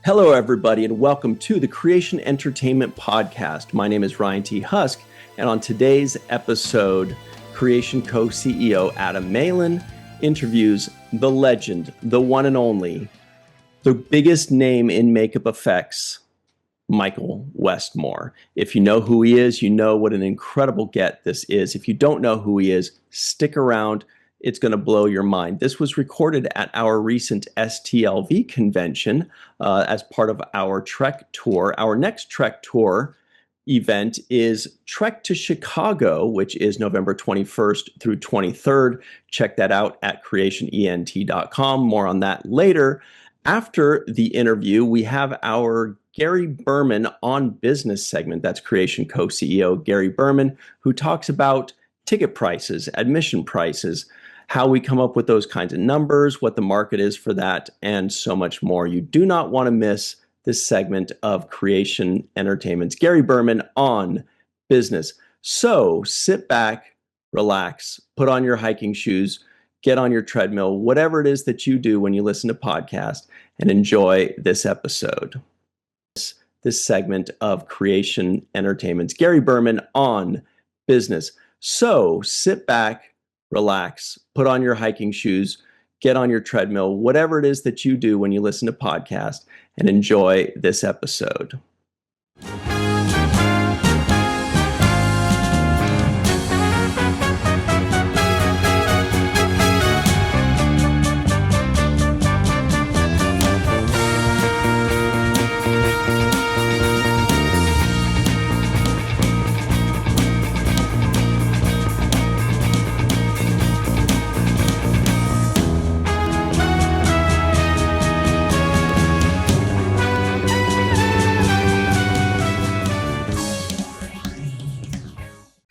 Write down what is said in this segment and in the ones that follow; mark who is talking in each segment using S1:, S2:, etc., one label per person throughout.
S1: Hello, everybody, and welcome to the Creation Entertainment Podcast. My name is Ryan T. Husk, and on today's episode, Creation co-CEO Adam Malin interviews the legend, the one and only, the biggest name in makeup effects, Michael Westmore. If you know who he is, you know what an incredible get this is. If you don't know who he is, stick around. It's going to blow your mind. This was recorded at our recent STLV convention as part of our Trek tour. Our next Trek tour event is Trek to Chicago, which is November 21st through 23rd. Check that out at creationent.com. More on that later. After the interview, we have our Gary Berman on business segment. That's Creation co-CEO Gary Berman, who talks about ticket prices, admission prices, how we come up with those kinds of numbers, what the market is for that, and so much more. You do not want to miss this segment of Creation Entertainment's Gary Berman on business. So sit back, relax, put on your hiking shoes, get on your treadmill, whatever it is that you do when you listen to podcasts, and enjoy this episode. This segment of Creation Entertainment's Gary Berman on business. So sit back, relax, put on your hiking shoes, get on your treadmill, whatever it is that you do when you listen to podcasts, and enjoy this episode.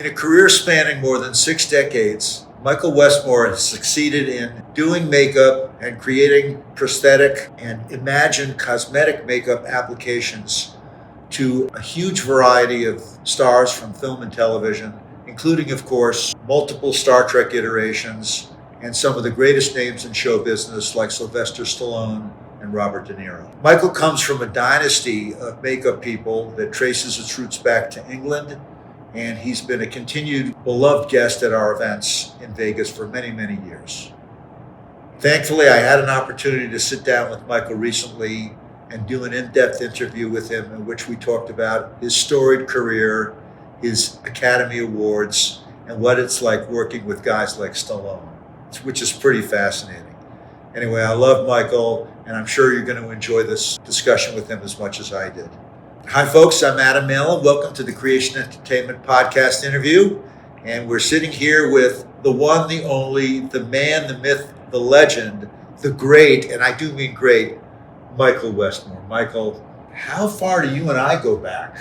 S2: In a career spanning more than 6 decades, Michael Westmore has succeeded in doing makeup and creating prosthetic and imagined cosmetic makeup applications to a huge variety of stars from film and television, including, of course, multiple Star Trek iterations and some of the greatest names in show business like Sylvester Stallone and Robert De Niro. Michael comes from a dynasty of makeup people that traces its roots back to England, and he's been a continued beloved guest at our events in Vegas for many, many years. Thankfully, I had an opportunity to sit down with Michael recently and do an in-depth interview with him in which we talked about his storied career, his Academy Awards, and what it's like working with guys like Stallone, which is pretty fascinating. Anyway, I love Michael, and I'm sure you're going to enjoy this discussion with him as much as I did. Hi, folks. I'm Adam Malin. Welcome to the Creation Entertainment Podcast interview. And we're sitting here with the one, the only, the man, the myth, the legend, the great, and I do mean great, Michael Westmore. Michael, how far do you and I go back?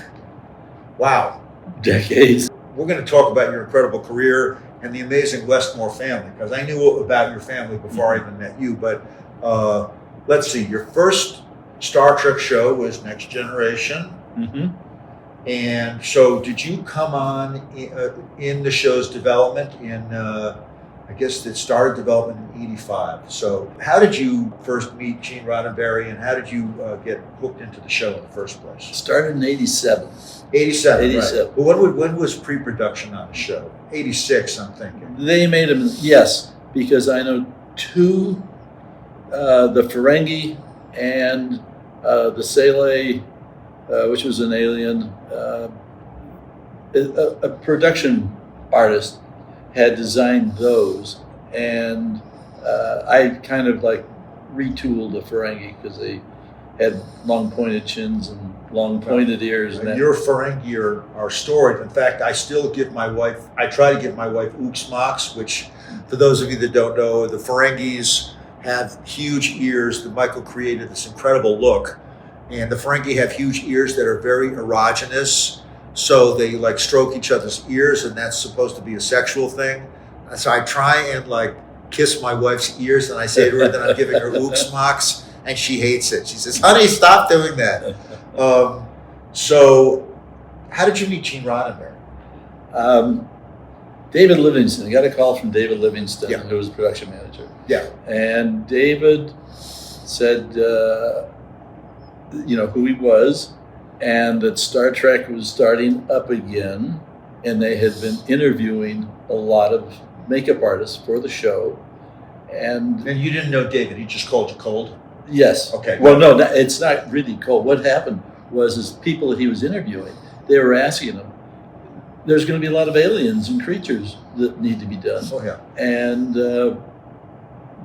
S2: Wow.
S3: Decades.
S2: We're going to talk about your incredible career and the amazing Westmore family, because I knew about your family before I even met you. But let's see, your first Star Trek show was Next Generation.
S3: Mm-hmm.
S2: And so did you come on in the show's development I guess it started development in 85. So how did you first meet Gene Roddenberry, and how did you get hooked into the show in the first place?
S3: Started in 87.
S2: 87,
S3: 87.
S2: Right. But when was pre-production on the show? 86, I'm thinking.
S3: They made them, yes, because I know two, the Ferengi and the Sele, which was an alien, a production artist had designed those, and I kind of like retooled the Ferengi because they had long pointed chins and long pointed ears.
S2: And your Ferengi are storied. In fact, I try to give my wife Uxmox, which, for those of you that don't know, the Ferengis have huge ears. Michael created this incredible look. And the Ferengi have huge ears that are very erogenous. So they like stroke each other's ears, and that's supposed to be a sexual thing. So I try and like kiss my wife's ears, and I say to her that I'm giving her Uxmox, and she hates it. She says, "Honey, stop doing that." So how did you meet Gene Roddenberry?
S3: David Livingston. I got a call from David Livingston,
S2: Yeah.
S3: who was the production manager.
S2: Yeah.
S3: And David said, who he was, and that Star Trek was starting up again, and they had been interviewing a lot of makeup artists for the show. And
S2: you didn't know David, he just called you cold?
S3: Yes.
S2: Okay.
S3: Well, no, it's not really cold. What happened was people that he was interviewing, they were asking him, there's going to be a lot of aliens and creatures that need to be done.
S2: Oh, yeah.
S3: And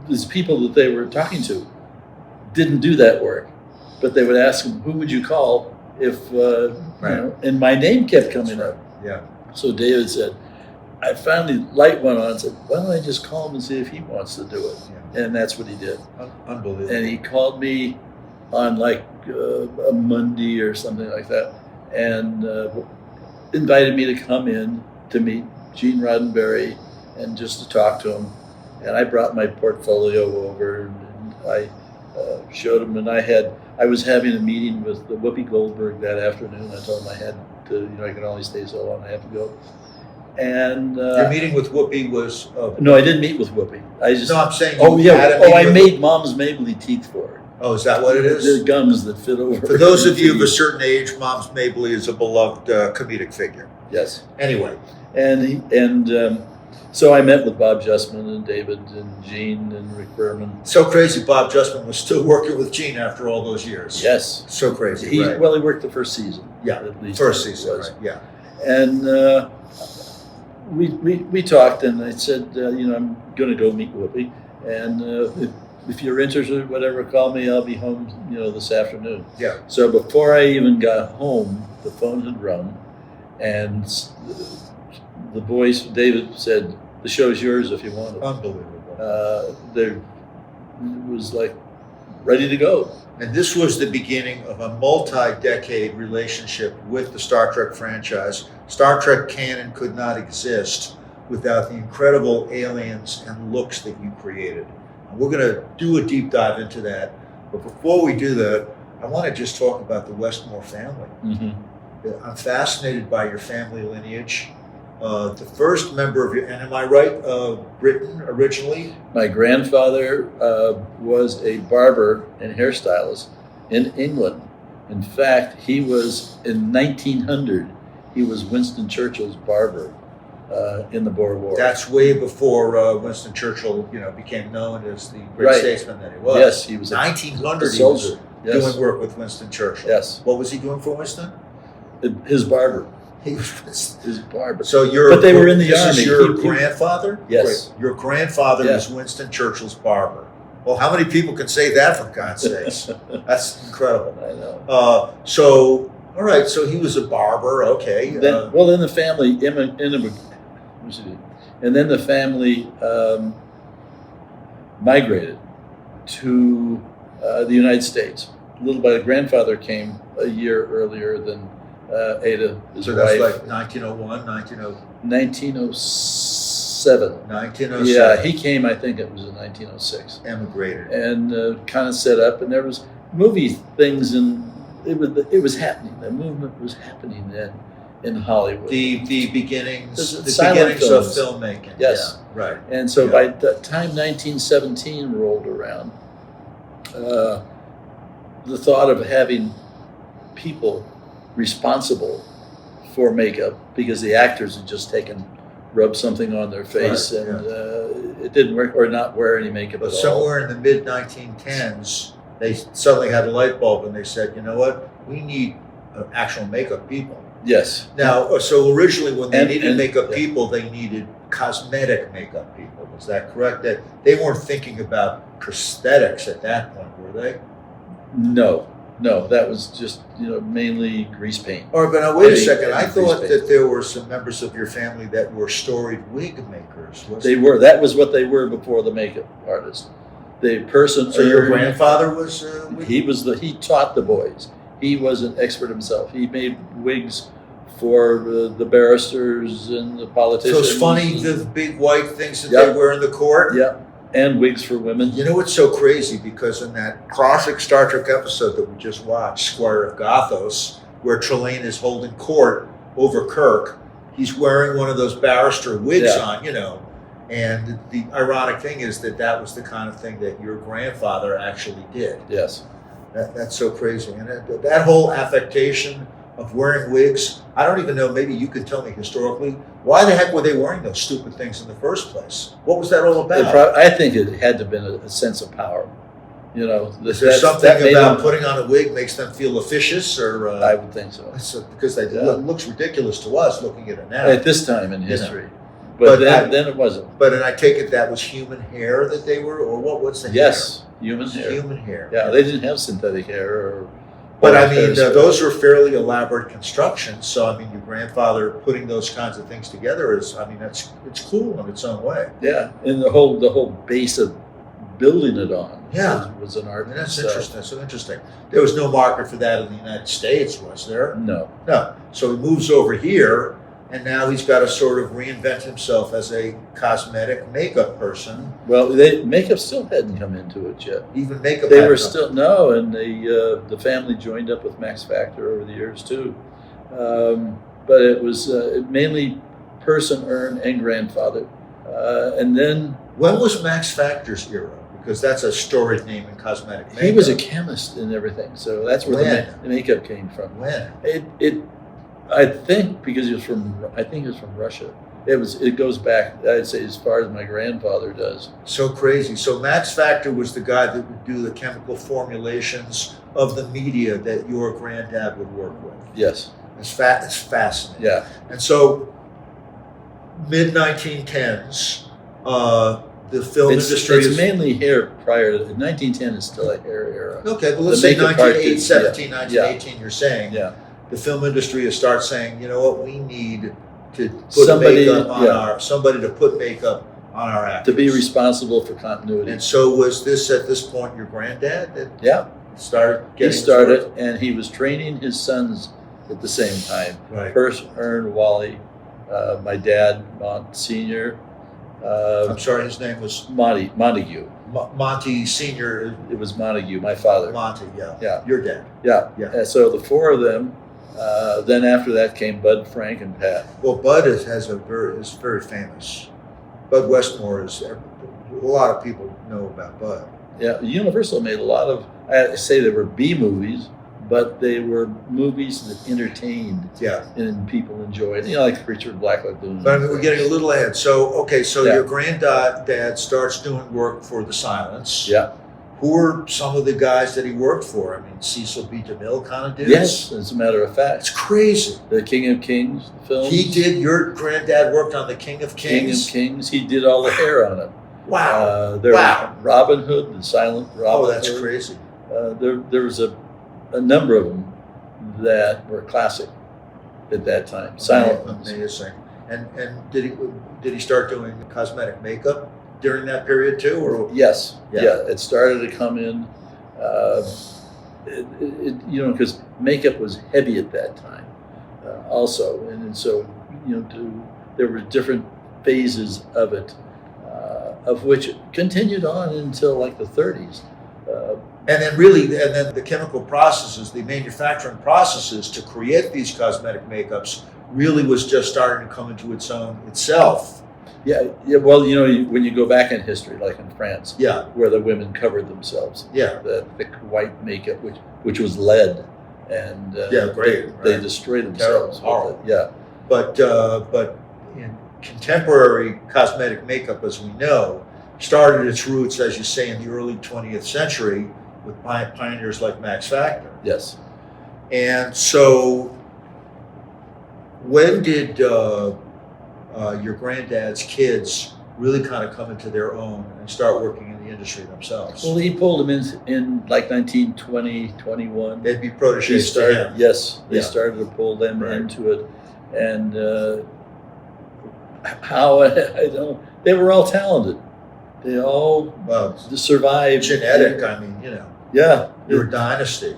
S3: these people that they were talking to didn't do that work. But they would ask him, who would you call if, and my name kept coming up.
S2: Yeah.
S3: So David said, I finally, light went on and said, why don't I just call him and see if he wants to do it? Yeah. And that's what he did.
S2: Unbelievable.
S3: And he called me on like a Monday or something like that, and invited me to come in to meet Gene Roddenberry and just to talk to him. And I brought my portfolio over, and I showed him, and I was having a meeting with Whoopi Goldberg that afternoon. I told him I had to, I could only stay so long, I have to go. And
S2: your meeting with Whoopi was
S3: no, I didn't meet with Whoopi.
S2: I'm saying
S3: I made Mom's Mabley teeth for her.
S2: Oh, is that what it is?
S3: The gums that fit over.
S2: For those of you of a certain age, Mom's Mabley is a beloved comedic figure.
S3: Yes.
S2: Anyway,
S3: so I met with Bob Justman and David and Gene and Rick Berman.
S2: So crazy, Bob Justman was still working with Gene after all those years.
S3: Yes.
S2: So crazy.
S3: He
S2: right.
S3: worked the first season.
S2: Yeah,
S3: at least
S2: first season. Right. Yeah.
S3: And we talked, and I said, I'm going to go meet Whoopi, and if you're interested, whatever, call me. I'll be home, this afternoon.
S2: Yeah.
S3: So before I even got home, the phone had rung, and the voice, David, said, the show's yours if you want it.
S2: Unbelievable.
S3: There was like ready to go.
S2: And this was the beginning of a multi-decade relationship with the Star Trek franchise. Star Trek canon could not exist without the incredible aliens and looks that you created. And we're going to do a deep dive into that. But before we do that, I want to just talk about the Westmore family. Mm-hmm. I'm fascinated by your family lineage. The first member of and am I right, Britain originally?
S3: My grandfather was a barber and hairstylist in England. In fact, he was, in 1900, he was Winston Churchill's barber in the Boer War.
S2: That's way before Winston Churchill, became known as the great statesman that he was.
S3: Yes, he was
S2: 1900, he was doing work with Winston Churchill.
S3: Yes.
S2: What was he doing for Winston?
S3: His barber.
S2: He was
S3: his barber.
S2: So
S3: but they were in the
S2: army.
S3: This is
S2: your grandfather?
S3: Yes.
S2: Your grandfather was Winston Churchill's barber. Well, how many people can say that, for God's sakes? That's incredible.
S3: I know.
S2: All right, so he was a barber, okay.
S3: Then the family, and then the family migrated to the United States. Little by the grandfather came a year earlier than Ada, his wife.
S2: That's like 1901,
S3: 1907.
S2: 1907.
S3: Yeah, he came, I think it was in 1906.
S2: Emigrated.
S3: And kind of set up, and there was movie things, and it was happening. The movement was happening then in Hollywood.
S2: The beginnings of filmmaking.
S3: Yes.
S2: Yeah, right.
S3: And so by the time 1917 rolled around, the thought of having people responsible for makeup, because the actors had just rubbed something on their face, it didn't work, or not wear any makeup
S2: but
S3: at all.
S2: Somewhere in the mid-1910s, they suddenly had a light bulb, and they said, you know what, we need actual makeup people.
S3: Yes.
S2: Now, so originally when they needed makeup people, they needed cosmetic makeup people. Is that correct? That they weren't thinking about prosthetics at that point, were they?
S3: No, that was just mainly grease paint.
S2: All right, but now wait a second. I thought that there were some members of your family that were storied wig makers.
S3: They were. That was what they were before the makeup artist. The person.
S2: So your grandfather was.
S3: He taught the boys. He was an expert himself. He made wigs for the barristers and the politicians.
S2: So it's funny, the big white things that they wear in the court?
S3: Yeah, and wigs for women.
S2: You know what's so crazy? Because in that classic Star Trek episode that we just watched, Squire of Gothos, where Trelane is holding court over Kirk, he's wearing one of those barrister wigs on, And the ironic thing is that was the kind of thing that your grandfather actually did.
S3: Yes.
S2: That's so crazy. And that whole affectation of wearing wigs, I don't even know, maybe you could tell me historically, why the heck were they wearing those stupid things in the first place? What was that all about?
S3: I think it had to have been a sense of power. You know,
S2: is there something about putting on a wig makes them feel officious, or
S3: I would think so.
S2: Because it looks ridiculous to us looking at it now.
S3: At this time in history. But then it wasn't.
S2: But and I take it that was human hair that they were, or what's the hair?
S3: Yes, human hair.
S2: Human hair.
S3: Yeah, they didn't have synthetic hair
S2: But I mean, those were fairly elaborate constructions. So I mean, your grandfather putting those kinds of things together it's cool in its own way.
S3: Yeah, and the whole base of building it on was an art.
S2: And that's interesting. That's so interesting. There was no market for that in the United States, was there?
S3: No.
S2: So he moves over here, and now he's got to sort of reinvent himself as a cosmetic makeup person.
S3: Well, makeup still hadn't come into it yet.
S2: Even makeup.
S3: They were still no, and the family joined up with Max Factor over the years too. But it was mainly person, Ern, and grandfather, and then.
S2: When was Max Factor's era? Because that's a storied name in cosmetic makeup.
S3: He was a chemist and everything, so that's where the makeup came from.
S2: When?
S3: I think because he was from Russia. It goes back, I'd say, as far as my grandfather does.
S2: So crazy. So Max Factor was the guy that would do the chemical formulations of the media that your granddad would work with.
S3: Yes.
S2: It's fascinating.
S3: Yeah.
S2: And so mid 1910s. The film industry
S3: is mainly hair prior to 1910 is still a hair era.
S2: Okay, but let's say 1917, 1918, you're saying the film industry starts saying, you know what, we need to put somebody to put makeup on our actors.
S3: To be responsible for continuity.
S2: And so was this at this point your granddad that started getting
S3: He started and he was training his sons at the same time.
S2: Right.
S3: First Ern, Wally, my dad, Mont Sr.,
S2: I'm sorry, his name was
S3: Montague.
S2: Monty Senior.
S3: It was Montague, my father.
S2: Monty, yeah. Your dad.
S3: Yeah. And so the four of them. Then after that came Bud, Frank, and Pat.
S2: Well, Bud is very famous. Bud Westmore is a lot of people know about Bud.
S3: Yeah, Universal made a lot of. I say they were B movies, but they were movies that entertained.
S2: Yeah.
S3: And people enjoyed. You know, like Richard Black Lagoon.
S2: But I mean, we're getting a little ahead. So your granddad starts doing work for the Silence.
S3: Yeah.
S2: Who are some of the guys that he worked for? I mean, Cecil B. DeMille kind of dudes?
S3: Yes, as a matter of fact.
S2: It's crazy.
S3: The King of Kings film.
S2: Your granddad worked on the King of Kings?
S3: King of Kings. He did all the hair on it.
S2: Wow.
S3: Was Robin Hood, the silent Robin Hood.
S2: Oh, that's crazy.
S3: There was a number of them that were classic at that time. Silent ones.
S2: Amazing. And did he start doing cosmetic makeup during that period too, or
S3: yes, it started to come in. Because makeup was heavy at that time, also, and so there were different phases of it, of which continued on until like the 30s.
S2: And then the chemical processes, the manufacturing processes to create these cosmetic makeups really was just starting to come into its own itself.
S3: Yeah. Well, when you go back in history, like in France, where the women covered themselves, the thick white makeup, which was lead, and they destroyed themselves.
S2: Horrible.
S3: Yeah.
S2: But in contemporary cosmetic makeup, as we know, started its roots, as you say, in the early 20th century with pioneers like Max Factor.
S3: Yes.
S2: And so, when did your granddad's kids really kind of come into their own and start working in the industry themselves?
S3: Well, he pulled them in like 1920, 21.
S2: They'd be proteges to him.
S3: Yes, they started to pull them into it. And how, I don't know, they were all talented. They all survived.
S2: Genetic, I mean,
S3: Yeah.
S2: You're a dynasty.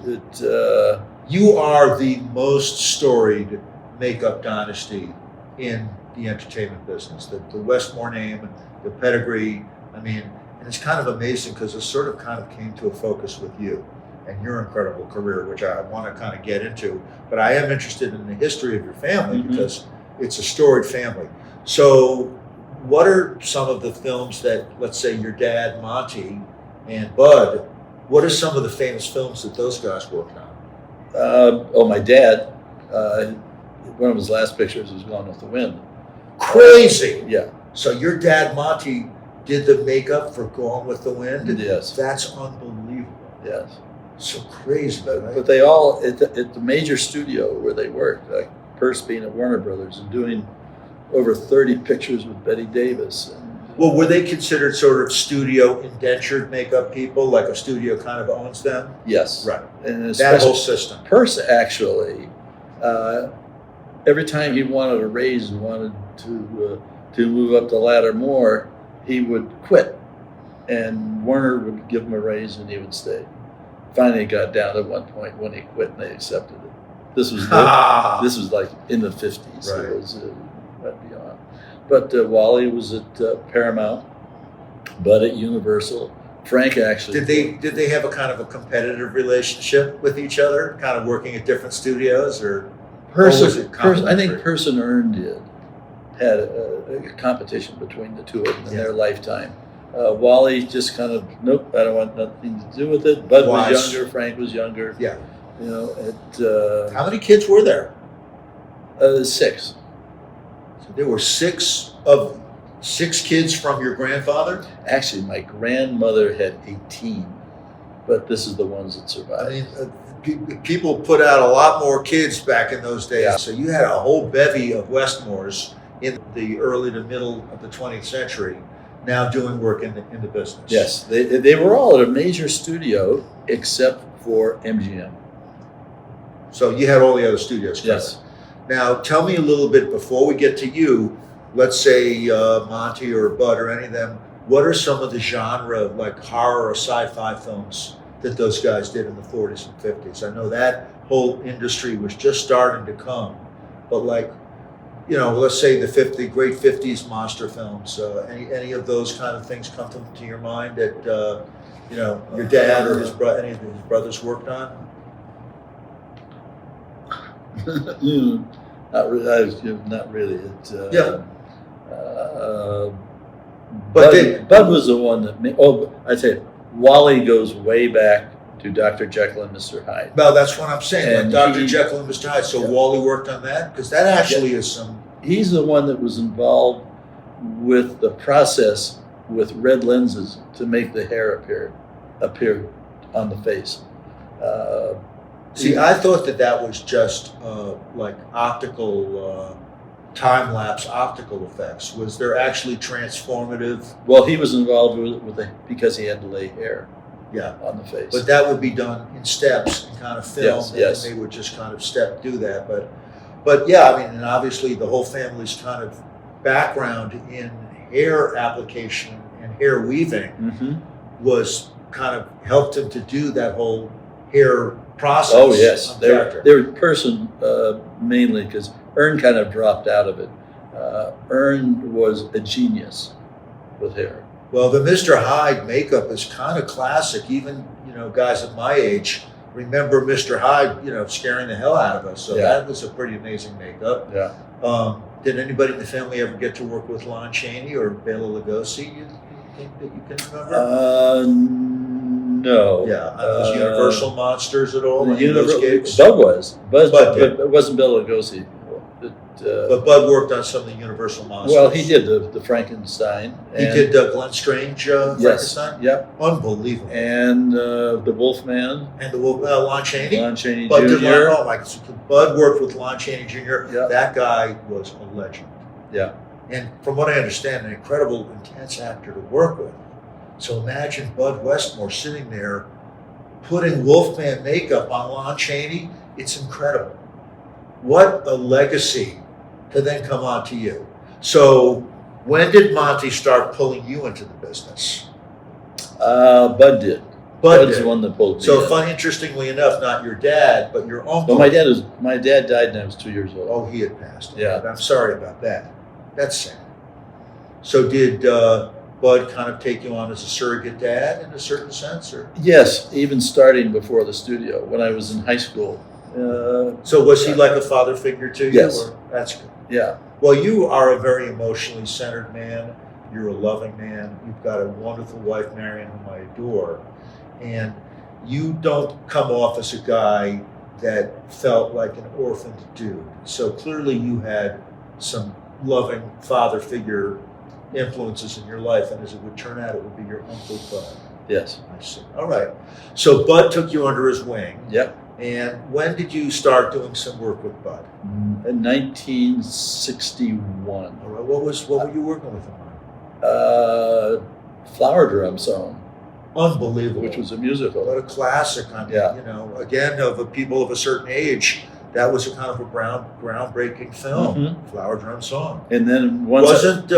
S2: You are the most storied makeup dynasty in the entertainment business. The Westmore name, the pedigree, I mean, and it's kind of amazing because it sort of kind of came to a focus with you and your incredible career, which I want to kind of get into. But I am interested in the history of your family because it's a storied family. So what are some of the films that, let's say, your dad, Monty, and Bud What are some of the famous films that those guys worked on?
S3: My dad, one of his last pictures was Gone with the Wind.
S2: Crazy.
S3: Yeah.
S2: So your dad, Monty, did the makeup for Gone with the Wind?
S3: Yes.
S2: That's unbelievable.
S3: Yes.
S2: So crazy, right?
S3: But they all, at the major studio where they worked, like Peirce being at Warner Brothers and doing over 30 pictures with Betty Davis.
S2: Well, were they considered sort of studio indentured makeup people, like a studio kind of owns them?
S3: Yes.
S2: Right.
S3: And
S2: That whole system.
S3: Peirce actually, every time he wanted a raise and wanted to move up the ladder more, he would quit. And Warner would give him a raise and he would stay. Finally, it got down to one point when he quit and they accepted it. This was like in the 50s.
S2: Right.
S3: It was went beyond. But Wally was at Paramount, Bud at Universal. Frank actually.
S2: Did they have a kind of a competitive relationship with each other, kind of working at different studios, or was it
S3: I think
S2: complementary?
S3: Peirce and Earn had a competition between the two of them in their lifetime. Wally just kind of, nope, I don't want nothing to do with it. Bud was younger, Frank was younger.
S2: Yeah.
S3: You know,
S2: How many kids were there?
S3: 6.
S2: So there were six kids from your grandfather?
S3: Actually, my grandmother had 18, but this is the ones that survived.
S2: I mean, people put out a lot more kids back in those days.
S3: Yeah.
S2: So you had a whole bevy of Westmores in the early to middle of the 20th century now doing work in the business.
S3: Yes, they were all at a major studio except for MGM.
S2: So you had all the other studios covered.
S3: Yes.
S2: Now, tell me a little bit before we get to you. Let's say Monty or Bud or any of them. What are some of the genre, like horror or sci-fi films that those guys did in the 40s and 50s? I know that whole industry was just starting to come, but like, you know, let's say the great 50s monster films. Any of those kind of things come to your mind that you know, your dad or any of his brothers worked on?
S3: Not really. Not really.
S2: But
S3: Bud was the one that made. Oh, I'd say Wally goes way back to Dr. Jekyll and Mr. Hyde.
S2: Well, that's what I'm saying.
S3: And
S2: Like Dr. Jekyll and Mr. Hyde. So
S3: Yeah.
S2: Wally worked on that, because that actually is some.
S3: He's the one that was involved with the process with red lenses to make the hair appear on the face.
S2: See, I thought that was just like optical, time-lapse optical effects. Was there actually transformative?
S3: Well, he was involved with it because he had to lay hair
S2: Yeah,
S3: on the face.
S2: but that would be done in steps and kind of film.
S3: Yes.
S2: And they would just kind of do that. But yeah, I mean, and obviously the whole family's kind of background in hair application and hair weaving was kind of helped him to do that whole hair process.
S3: Oh yes,
S2: of
S3: they
S2: character.
S3: were person mainly because Earn kind of dropped out of it. Earn was a genius with hair.
S2: Well, the Mr. Hyde makeup is kind of classic. Even, you know, guys at my age remember Mr. Hyde, you know, scaring the hell out of us. So that was a pretty amazing makeup.
S3: Yeah.
S2: Did anybody in the family ever get to work with Lon Chaney or Bela Lugosi? You think that you can remember?
S3: No.
S2: Yeah, those Universal monsters at all? Any of those gigs?
S3: Bud was. Bud
S2: did.
S3: but it wasn't Bela Lugosi.
S2: But Bud worked on some of the Universal monsters.
S3: Well, he did the Frankenstein.
S2: He did Glenn Strange Frankenstein?
S3: Yep.
S2: Unbelievable.
S3: And the Wolfman.
S2: And the Lon Chaney?
S3: Lon Chaney
S2: Bud
S3: Jr.
S2: did oh my! Bud worked with Lon Chaney Jr.
S3: Yeah.
S2: That guy was a legend.
S3: Yeah.
S2: And from what I understand, an incredible, intense actor to work with. So imagine Bud Westmore sitting there, putting Wolfman makeup on Lon Chaney. It's incredible. What a legacy to then come on to you. So when did Monty start pulling you into the business?
S3: Bud did. Bud's the one that pulled me
S2: So
S3: in.
S2: fun, interestingly enough, not your dad, but your uncle.
S3: Well, my dad died when I was 2 years old.
S2: Oh, he had passed.
S3: Yeah.
S2: I'm sorry about that. That's sad. So did Bud kind of take you on as a surrogate dad in a certain sense, or?
S3: Yes, even starting before the studio when I was in high school.
S2: So was he like a father figure to you?
S3: Yes.
S2: Or? That's good.
S3: Yeah.
S2: Well, you are a very emotionally centered man. You're a loving man. You've got a wonderful wife, Marion, whom I adore. And you don't come off as a guy that felt like an orphaned dude. So clearly you had some loving father figure influences in your life, and as it would turn out, it would be your Uncle Bud.
S3: Yes.
S2: I see. All right. So Bud took you under his wing.
S3: Yep.
S2: And when did you start doing some work with Bud?
S3: In 1961.
S2: All right. What were you working with him on?
S3: Flower Drum Song,
S2: Unbelievable.
S3: which was a musical.
S2: What a classic. I mean,
S3: Yeah.
S2: you know, again, of a people of a certain age, that was a kind of a groundbreaking film.
S3: Mhm.
S2: Flower Drum Song.
S3: And then once
S2: Wasn't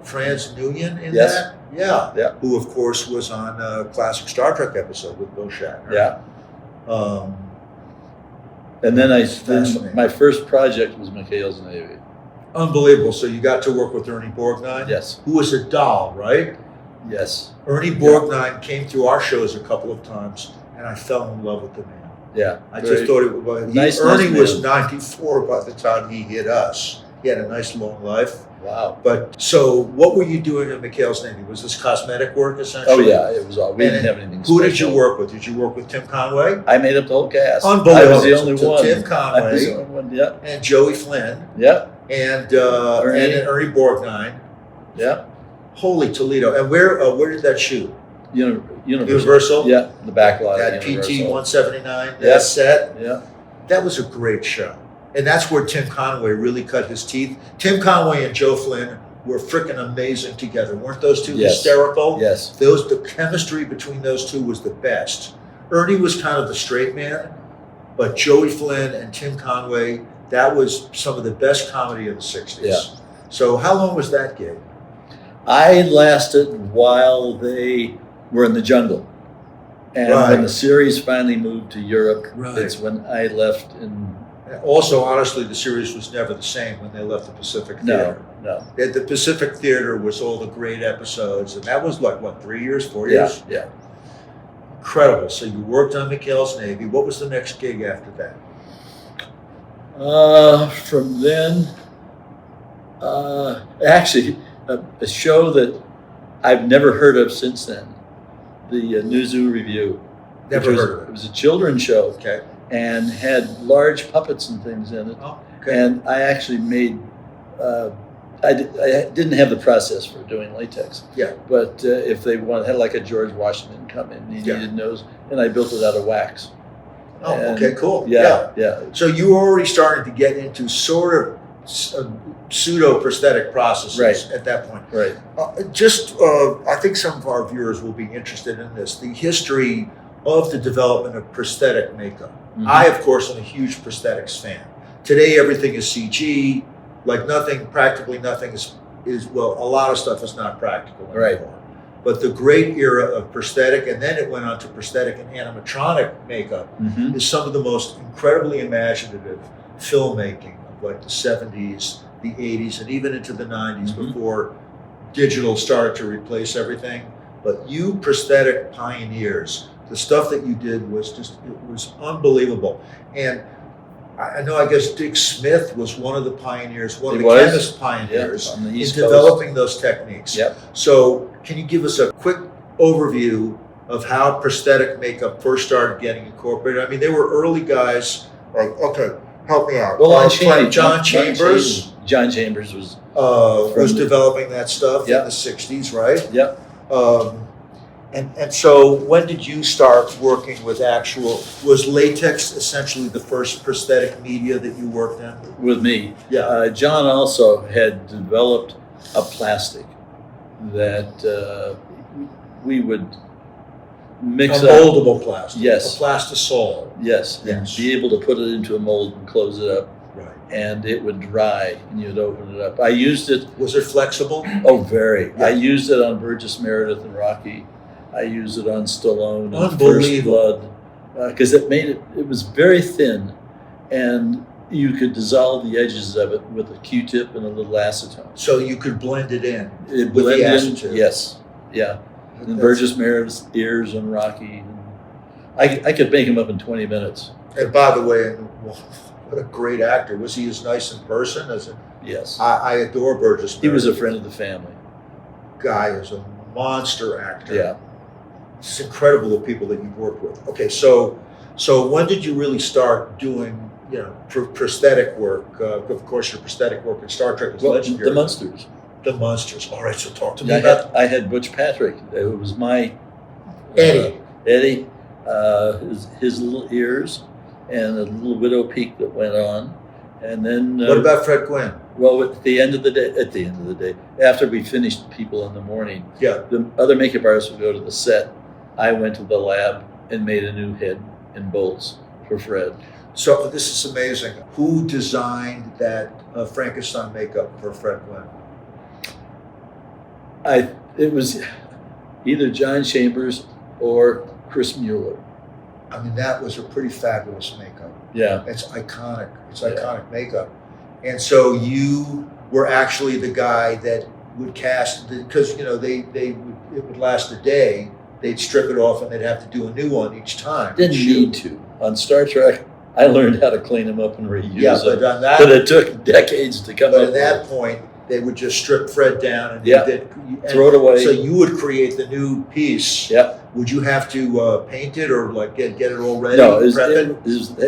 S2: Franz Nguyen in
S3: Yes.
S2: that? Yeah.
S3: Yeah.
S2: Who, of course, was on a classic Star Trek episode with Bill Shatner.
S3: yeah,
S2: Um,
S3: and then
S2: Fascinating.
S3: my first project was McHale's Navy.
S2: Unbelievable. So you got to work with Ernie Borgnine?
S3: Yes,
S2: Who was a doll, right?
S3: yes,
S2: Ernie Borgnine came through our shows a couple of times, and I fell in love with the man.
S3: yeah.
S2: I just thought it was. Ernie was 94 by the time he hit us. He had a nice long life.
S3: Wow.
S2: But so, what were you doing at McHale's Navy? Was this cosmetic work essentially?
S3: Oh yeah, it was all. We didn't have anything.
S2: Who did you
S3: special.
S2: work with? Did you work with Tim Conway?
S3: I made up the whole cast.
S2: Unbelievable.
S3: I was the only
S2: So
S3: one.
S2: Tim
S3: I was
S2: Conway
S3: the only one. Yeah,
S2: and Joey Flynn
S3: yeah,
S2: and
S3: Ernie.
S2: then Ernie Borgnine.
S3: yeah.
S2: Holy Toledo! And where did that shoot? Universal?
S3: Yeah, the back lot.
S2: At
S3: of
S2: PT
S3: Universal.
S2: 179.
S3: Yeah.
S2: That set.
S3: Yeah,
S2: That was a great show. And that's where Tim Conway really cut his teeth. Tim Conway and Joe Flynn were freaking amazing together. Weren't those two
S3: Yes.
S2: hysterical?
S3: yes,
S2: The chemistry between those two was the best. Ernie was kind of the straight man, but Joey Flynn and Tim Conway, that was some of the best comedy of the 60s.
S3: Yeah.
S2: So how long was that gig?
S3: I lasted while they were in the jungle. And
S2: Right.
S3: when the series finally moved to Europe,
S2: Right.
S3: it's when I left in.
S2: Also, honestly, the series was never the same when they left the Pacific Theater.
S3: No.
S2: The Pacific Theater was all the great episodes, and that was like, what, 3 years, 4
S3: Yeah,
S2: years?
S3: yeah.
S2: Incredible. So you worked on McHale's Navy. What was the next gig after that?
S3: From then, actually, a show that I've never heard of since then, the New Zoo Review.
S2: Never
S3: which was-
S2: heard of it.
S3: It was a children's show
S2: Okay.
S3: and had large puppets and things in it.
S2: Oh, okay.
S3: And I actually made, I didn't have the process for doing latex.
S2: Yeah.
S3: But if they had like a George Washington come in, he
S2: Yeah.
S3: needed nose, and I built it out of wax.
S2: Oh,
S3: And-
S2: okay, cool.
S3: Yeah.
S2: So you were already starting to get into sort of pseudo prosthetic processes
S3: Right.
S2: at that point.
S3: Right.
S2: I think some of our viewers will be interested in this, the history of the development of prosthetic makeup.
S3: Mhm.
S2: I, of course, am a huge prosthetics fan. Today, everything is CG. Like practically nothing is well, a lot of stuff is not practical anymore.
S3: Right.
S2: But the great era of prosthetic, and then it went on to prosthetic and animatronic makeup,
S3: Mhm.
S2: is some of the most incredibly imaginative filmmaking of like the 70s, the 80s, and even into the 90s
S3: Mhm.
S2: before digital started to replace everything. But you prosthetic pioneers, the stuff that you did was it was unbelievable. And I know, I guess Dick Smith was one of the pioneers, one of
S3: He
S2: the
S3: was.
S2: chemist pioneers
S3: Yeah, on the
S2: in
S3: East Coast.
S2: developing those techniques.
S3: Yep.
S2: So can you give us a quick overview of how prosthetic makeup first started getting incorporated? I mean, they were early guys. Like, okay, help me out.
S3: Well,
S2: Like John Chambers
S3: John Chambers was.
S2: was
S3: From-
S2: developing that stuff
S3: Yeah.
S2: in the 60s, right?
S3: Yep.
S2: And so when did you start working with was latex essentially the first prosthetic media that you worked in?
S3: With me.
S2: Yeah.
S3: John also had developed a plastic that we would mix
S2: A
S3: up.
S2: moldable plastic.
S3: Yes.
S2: A plastisol.
S3: Yes. And
S2: Yes.
S3: be able to put it into a mold and close it up,
S2: Right.
S3: and it would dry, and you'd open it up. I used it.
S2: Was it flexible?
S3: Oh, very.
S2: Yeah.
S3: I used it on Burgess Meredith and Rocky. I used it on Stallone and First
S2: Unbelievable.
S3: Blood because it was very thin, and you could dissolve the edges of it with a Q-tip and a little acetone.
S2: So you could blend it in.
S3: It
S2: With the
S3: blended in.
S2: acetone.
S3: Yes, yeah. And
S2: That's-
S3: Burgess Meredith's ears on Rocky. I could make him up in 20 minutes.
S2: And by the way, what a great actor. Was he as nice in person as a,
S3: Yes,
S2: I adore Burgess.
S3: he was a
S2: Meredith.
S3: friend of the family.
S2: Guy is a monster actor.
S3: Yeah,
S2: It's incredible the people that you've worked with. Okay, so when did you really start doing, prosthetic work? Of course, your prosthetic work in Star Trek is legendary.
S3: The Munsters.
S2: The Munsters. All right, so talk to me
S3: I
S2: about
S3: had Butch Patrick. It was my
S2: Eddie.
S3: Eddie, his little ears, and a little widow peak that went on, and then.
S2: What about Fred Gwynn?
S3: Well, at the end of the day, after we finished people in the morning,
S2: Yeah.
S3: the other makeup artists would go to the set. I went to the lab and made a new head and bolts for Fred.
S2: So this is amazing. Who designed that Frankenstein makeup for Fred Gwynn?
S3: It was either John Chambers or Chris Mueller.
S2: I mean, that was a pretty fabulous makeup.
S3: Yeah.
S2: It's iconic. It's iconic makeup. And so you were actually the guy that would cast, because it would last a day. They'd strip it off and they'd have to do a new one each time.
S3: Didn't need to. On Star Trek, I learned how to clean them up and reuse them.
S2: But on that,
S3: but it took decades to come up
S2: But at
S3: with.
S2: that point, they would just strip Fred down and
S3: throw it away.
S2: So you would create the new piece.
S3: Yeah.
S2: Would you have to paint it or like get it all ready?
S3: No,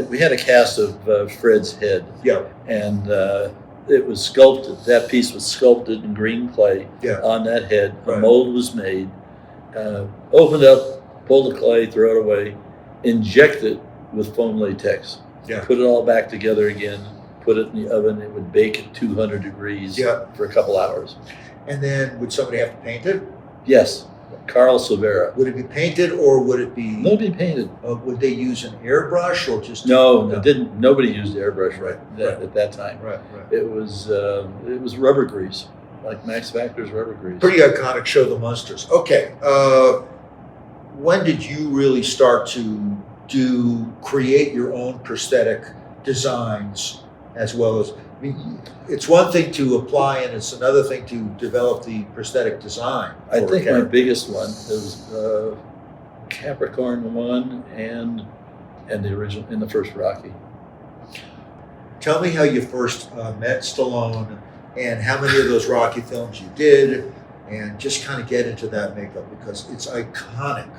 S3: we had a cast of Fred's head.
S2: Yeah.
S3: And it was sculpted. That piece was sculpted in green clay on that head.
S2: Right.
S3: A mold was made. Opened up, pulled the clay, throw it away, inject it with foam latex.
S2: Yeah.
S3: Put it all back together again. Put it in the oven. It would bake at 200 degrees for a couple hours.
S2: And then would somebody have to paint it?
S3: Yes, Carl Silvera.
S2: Would it be painted or would it be?
S3: No, it'd be painted.
S2: Would they use an airbrush or just?
S3: No, it didn't. Nobody used airbrush
S2: Right.
S3: at that time.
S2: Right.
S3: It was rubber grease, like Max Factor's rubber grease.
S2: Pretty iconic show, The Munsters. Okay. When did you really start to create your own prosthetic designs as well as? I mean, it's one thing to apply and it's another thing to develop the prosthetic design.
S3: I think my biggest one is Capricorn 1 and the original, in the first Rocky.
S2: Tell me how you first met Stallone and how many of those Rocky films you did, and just kind of get into that makeup because it's iconic.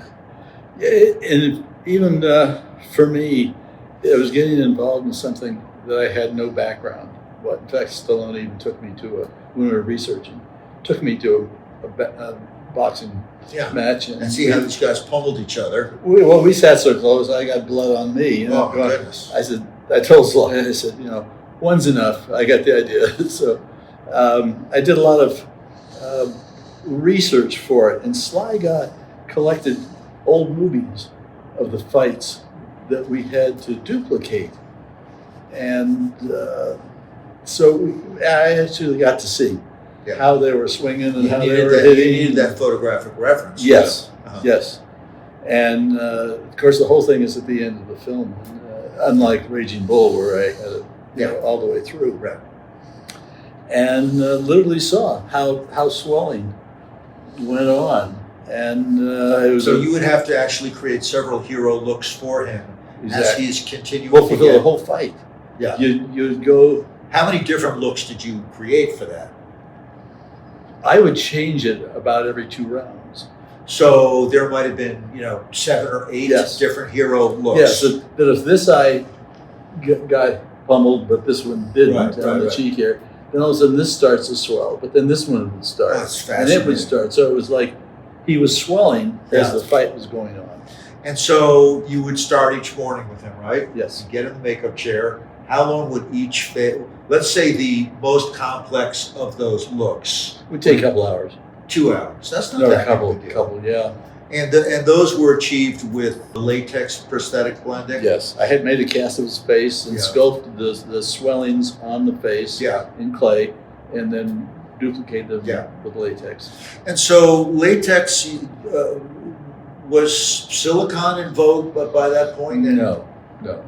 S3: And even for me, I was getting involved in something that I had no background. In fact, Stallone even took me to when we were researching, took me to a boxing match.
S2: And see how these guys pummeled each other.
S3: We sat so close, I got blood on me.
S2: Oh, my goodness.
S3: I told Sly, I said, one's enough. I got the idea. So I did a lot of research for it. And Sly collected old movies of the fights that we had to duplicate. And so I actually got to see how they were swinging and how they were hitting.
S2: You needed that photographic reference.
S3: Yes, yes. And of course, the whole thing is at the end of the film, unlike Raging Bull, where I had it all the way through.
S2: Right.
S3: And literally saw how swelling went on. And it was
S2: so you would have to actually create several hero looks for him as he's continuing
S3: to get the whole fight.
S2: Yeah.
S3: You'd go.
S2: How many different looks did you create for that?
S3: I would change it about every 2 rounds.
S2: So there might have been, 7 or 8 different hero looks.
S3: Yes, that if this eye got pummeled, but this one didn't on the cheek here, then all of a sudden this starts to swell, but then this one would start.
S2: That's fascinating.
S3: And it would start. So it was like he was swelling as the fight was going on.
S2: And so you would start each morning with him, right?
S3: Yes.
S2: You get in the makeup chair. How long would each fit? Let's say the most complex of those looks
S3: It would take a couple hours.
S2: 2 hours. That's not that
S3: couple,
S2: big a deal.
S3: yeah.
S2: And those were achieved with latex prosthetic blending?
S3: Yes. I had made a cast of his face and sculpted the swellings on the face in clay and then duplicated them with latex.
S2: And so latex, was silicone in vogue by that point?
S3: No.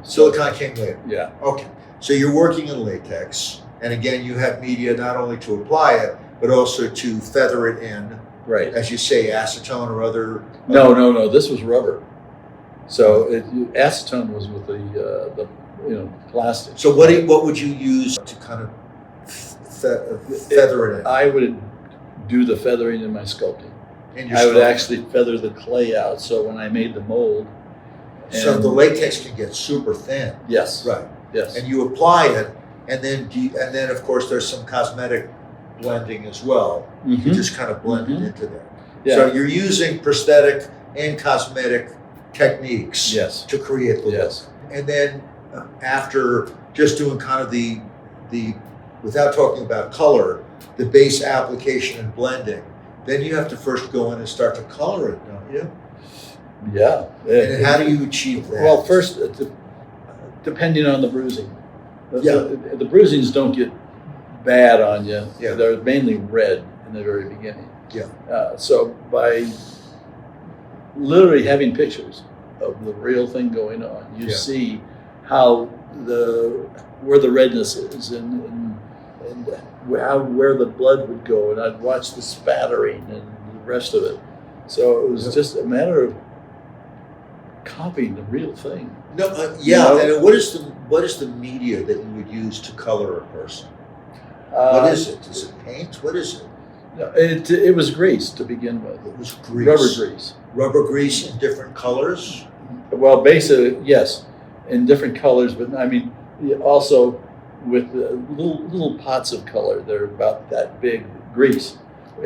S2: Silicone came later?
S3: Yeah.
S2: Okay. So you're working in latex, and again, you have media not only to apply it, but also to feather it in.
S3: Right.
S2: As you say, acetone or other.
S3: No. This was rubber. So acetone was with the plastic.
S2: So what would you use to kind of feather it in?
S3: I would do the feathering in my sculpting.
S2: And you're
S3: I would
S2: strong.
S3: actually feather the clay out. So when I made the mold,
S2: So
S3: and-
S2: the latex can get super thin.
S3: yes,
S2: Right.
S3: yes,
S2: And you apply it, and then of course there's some cosmetic blending as well. You
S3: Mhm.
S2: just kind of blend
S3: Mhm.
S2: it into there.
S3: yeah,
S2: So you're using prosthetic and cosmetic techniques
S3: yes,
S2: to create the
S3: yes.
S2: look. And then after just doing kind of the without talking about color, the base application and blending, then you have to first go in and start to color it, don't you?
S3: Yeah.
S2: And how do you achieve that?
S3: Well, first, depending on the bruising.
S2: Yeah.
S3: The bruisings don't get bad on you.
S2: Yeah.
S3: They're mainly red in the very beginning.
S2: Yeah.
S3: So by literally having pictures of the real thing going on, you
S2: Yeah.
S3: see how where the redness is and where the blood would go, and I'd watch the spattering and the rest of it. So it was
S2: Yeah.
S3: just a matter of copying the real thing.
S2: No,
S3: You know?
S2: and what is the media that you would use to color a person? What is it? Is it paint? What is it?
S3: No, it was grease to begin with.
S2: It was grease.
S3: Rubber grease.
S2: Rubber grease in different colors.
S3: Well, basically, yes, in different colors, but I mean, also with little pots of color. They're about that big, grease,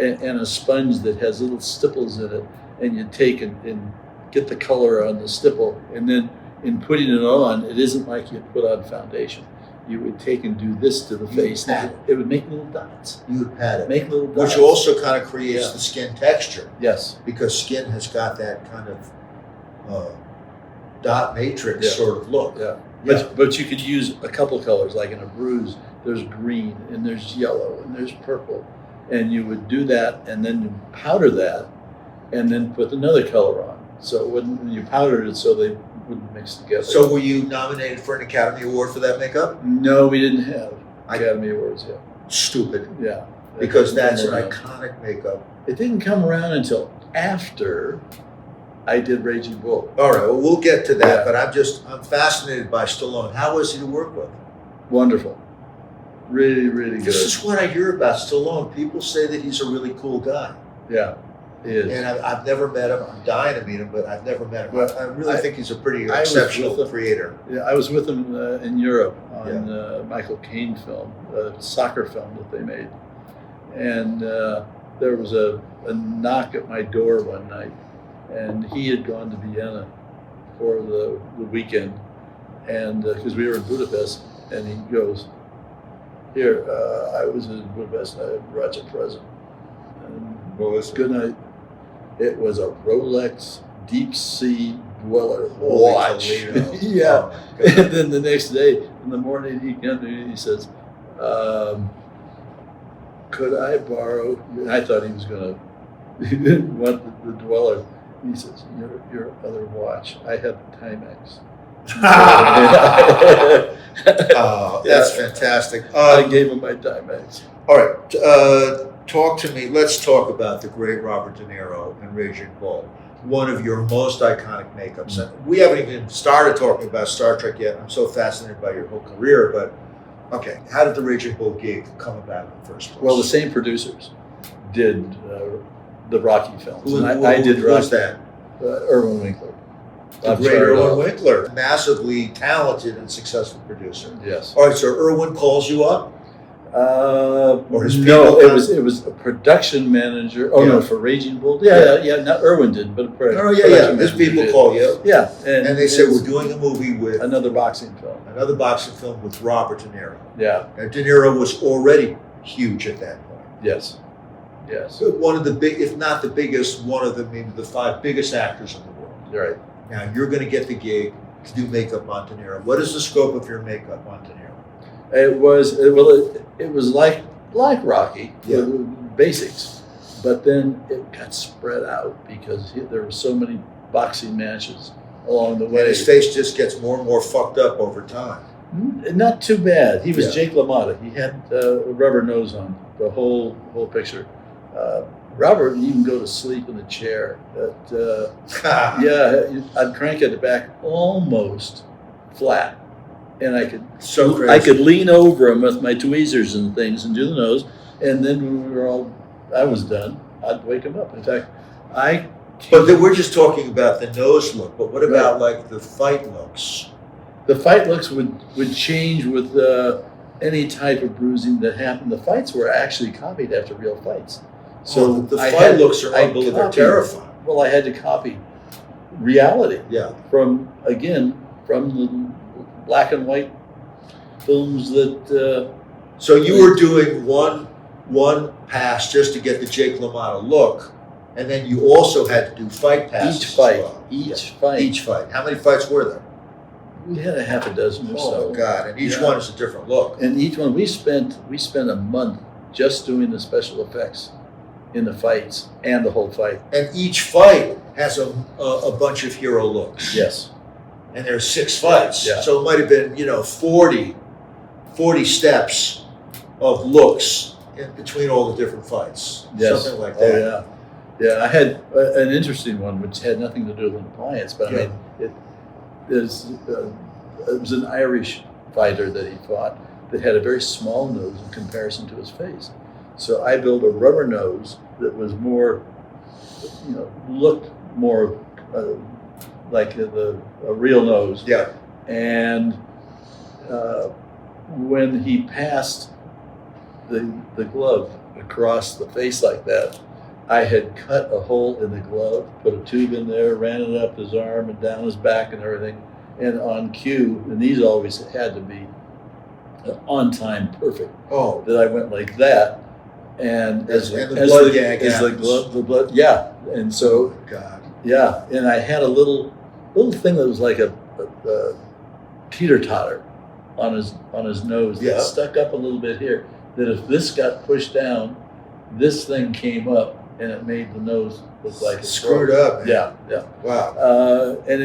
S3: and a sponge that has little stipples in it, and you take and get the color on the stipple, and then in putting it on, it isn't like you put on foundation. You would take and do this to the face,
S2: pat
S3: and it would make little dots.
S2: You would pat it,
S3: Make little dots.
S2: which also kind of creates
S3: Yeah.
S2: the skin texture
S3: Yes.
S2: because skin has got that kind of dot matrix
S3: Yeah.
S2: sort of look.
S3: Yeah.
S2: Yeah.
S3: But you could use a couple colors, like in a bruise, there's green and there's yellow and there's purple. And you would do that and then you powder that and then put another color on. So it wouldn't, you powdered it so they wouldn't mix together.
S2: So were you nominated for an Academy Award for that makeup?
S3: no, we didn't have Academy Awards yet.
S2: Stupid.
S3: Yeah.
S2: Because
S3: It didn't
S2: that's an
S3: come around.
S2: iconic makeup.
S3: It didn't come around until after I did Raging Bull.
S2: All right, well, we'll get to that,
S3: Yeah.
S2: but I'm fascinated by Stallone. How was he to work with?
S3: Wonderful. Really, really good.
S2: This is what I hear about Stallone. People say that he's a really cool guy.
S3: Yeah, he is.
S2: And I've never met him. I'm dying to meet him, but I've never met him.
S3: Well,
S2: I really think he's a pretty
S3: I was
S2: exceptional
S3: with him.
S2: creator.
S3: Yeah, I was with him in Europe on Michael Caine film, a soccer film that they made. And there was a knock at my door one night, and he had gone to Vienna for the weekend, and because we were in Budapest, and he goes, "Here, I was in Budapest, and I brought you a present." And
S2: What was
S3: good night. It was a Rolex Deep Sea Dweller
S2: Holy
S3: watch.
S2: Toledo.
S3: Yeah.
S2: Oh, my God.
S3: And then the next day, in the morning, he comes to me and he says, "Could I borrow?" And I thought he was going to want the Dweller. And he says, "Your other watch. I have the Timex."
S2: Oh, that's fantastic.
S3: I gave him my Timex.
S2: All right, talk to me. Let's talk about the great Robert De Niro and Raging Bull, one of your most iconic makeups. And we haven't even started talking about Star Trek yet. I'm so fascinated by your whole career, but okay, how did the Raging Bull gig come about in the first place?
S3: Well, the same producers did the Rocky films.
S2: Who,
S3: And I did
S2: who was
S3: Rocky.
S2: that?
S3: Irwin Winkler.
S2: The
S3: I've
S2: great
S3: tried it
S2: Irwin
S3: all.
S2: Winkler, massively talented and successful producer.
S3: Yes.
S2: All right, so Irwin calls you up? Or his
S3: no,
S2: people
S3: it
S2: come?
S3: was a production manager. Oh
S2: Yeah.
S3: no, for Raging Bull. Yeah. Not Irwin did, but a
S2: Oh,
S3: production
S2: yeah. His
S3: manager
S2: people
S3: did.
S2: call you,
S3: Yeah,
S2: and they say,
S3: it's
S2: we're doing a movie with
S3: another boxing film.
S2: another boxing film with Robert De Niro.
S3: Yeah.
S2: Now, De Niro was already huge at that point.
S3: Yes. Yes.
S2: So one of the big, if not the biggest, one of the maybe the 5 biggest actors in the world.
S3: You're right.
S2: Now you're going to get the gig to do makeup on De Niro. What is the scope of your makeup on De Niro?
S3: It was like Rocky,
S2: Yeah.
S3: the basics, but then it got spread out because there were so many boxing matches along the way.
S2: And his face just gets more and more fucked up over time.
S3: Not too bad. He was
S2: Yeah.
S3: Jake LaMotta. He had a rubber nose on the whole picture. Robert would even go to sleep in the chair. Yeah, I'd crank at the back almost flat, and I could
S2: So crazy.
S3: I could lean over him with my tweezers and things and do the nose, and then when I was done, I'd wake him up. In fact,
S2: But we're just talking about the nose look. But what about like the fight looks?
S3: The fight looks would change with any type of bruising that happened. The fights were actually copied after real fights. So
S2: the fight looks are unbelievable. They're terrifying.
S3: Well, I had to copy reality.
S2: Yeah.
S3: From the black and white films that.
S2: So you were doing one pass just to get the Jake LaMotta look, and then you also had to do fight passes.
S3: Each fight.
S2: Each fight. How many fights were there?
S3: We had a half a dozen or so.
S2: Oh my God! And each one is a different look.
S3: And each one we spent a month just doing the special effects in the fights and the whole fight.
S2: And each fight has a bunch of hero looks.
S3: Yes.
S2: And there's 6 fights.
S3: Yeah.
S2: So it might have been 40 steps of looks in between all the different fights.
S3: Yes.
S2: Something like that.
S3: Oh, yeah. Yeah, I had an interesting one which had nothing to do with an appliance, but I mean, it was an Irish fighter that he fought that had a very small nose in comparison to his face. So I built a rubber nose that was more, looked more like a real nose.
S2: Yeah.
S3: And when he passed the glove across the face like that, I had cut a hole in the glove, put a tube in there, ran it up his arm and down his back and everything. And on cue, and these always had to be on time perfect.
S2: Oh.
S3: That I went like that. And
S2: the blood,
S3: yeah. And so,
S2: oh God.
S3: Yeah. And I had a little thing that was like a teeter-totter on his nose that stuck up a little bit here. That if this got pushed down, this thing came up and it made the nose look like it's
S2: screwed up. Man.
S3: Yeah.
S2: Wow.
S3: And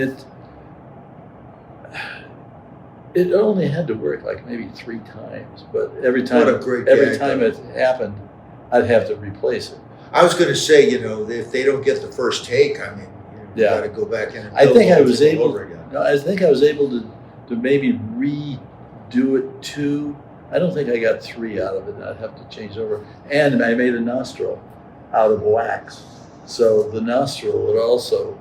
S3: it only had to work like maybe 3 times, but every time it happened, I'd have to replace it.
S2: I was going to say, if they don't get the first take, I mean, you got to go back in and build
S3: I think I was able to maybe redo it 2. I don't think I got 3 out of it. I'd have to change over. And I made a nostril out of wax. So the nostril would also,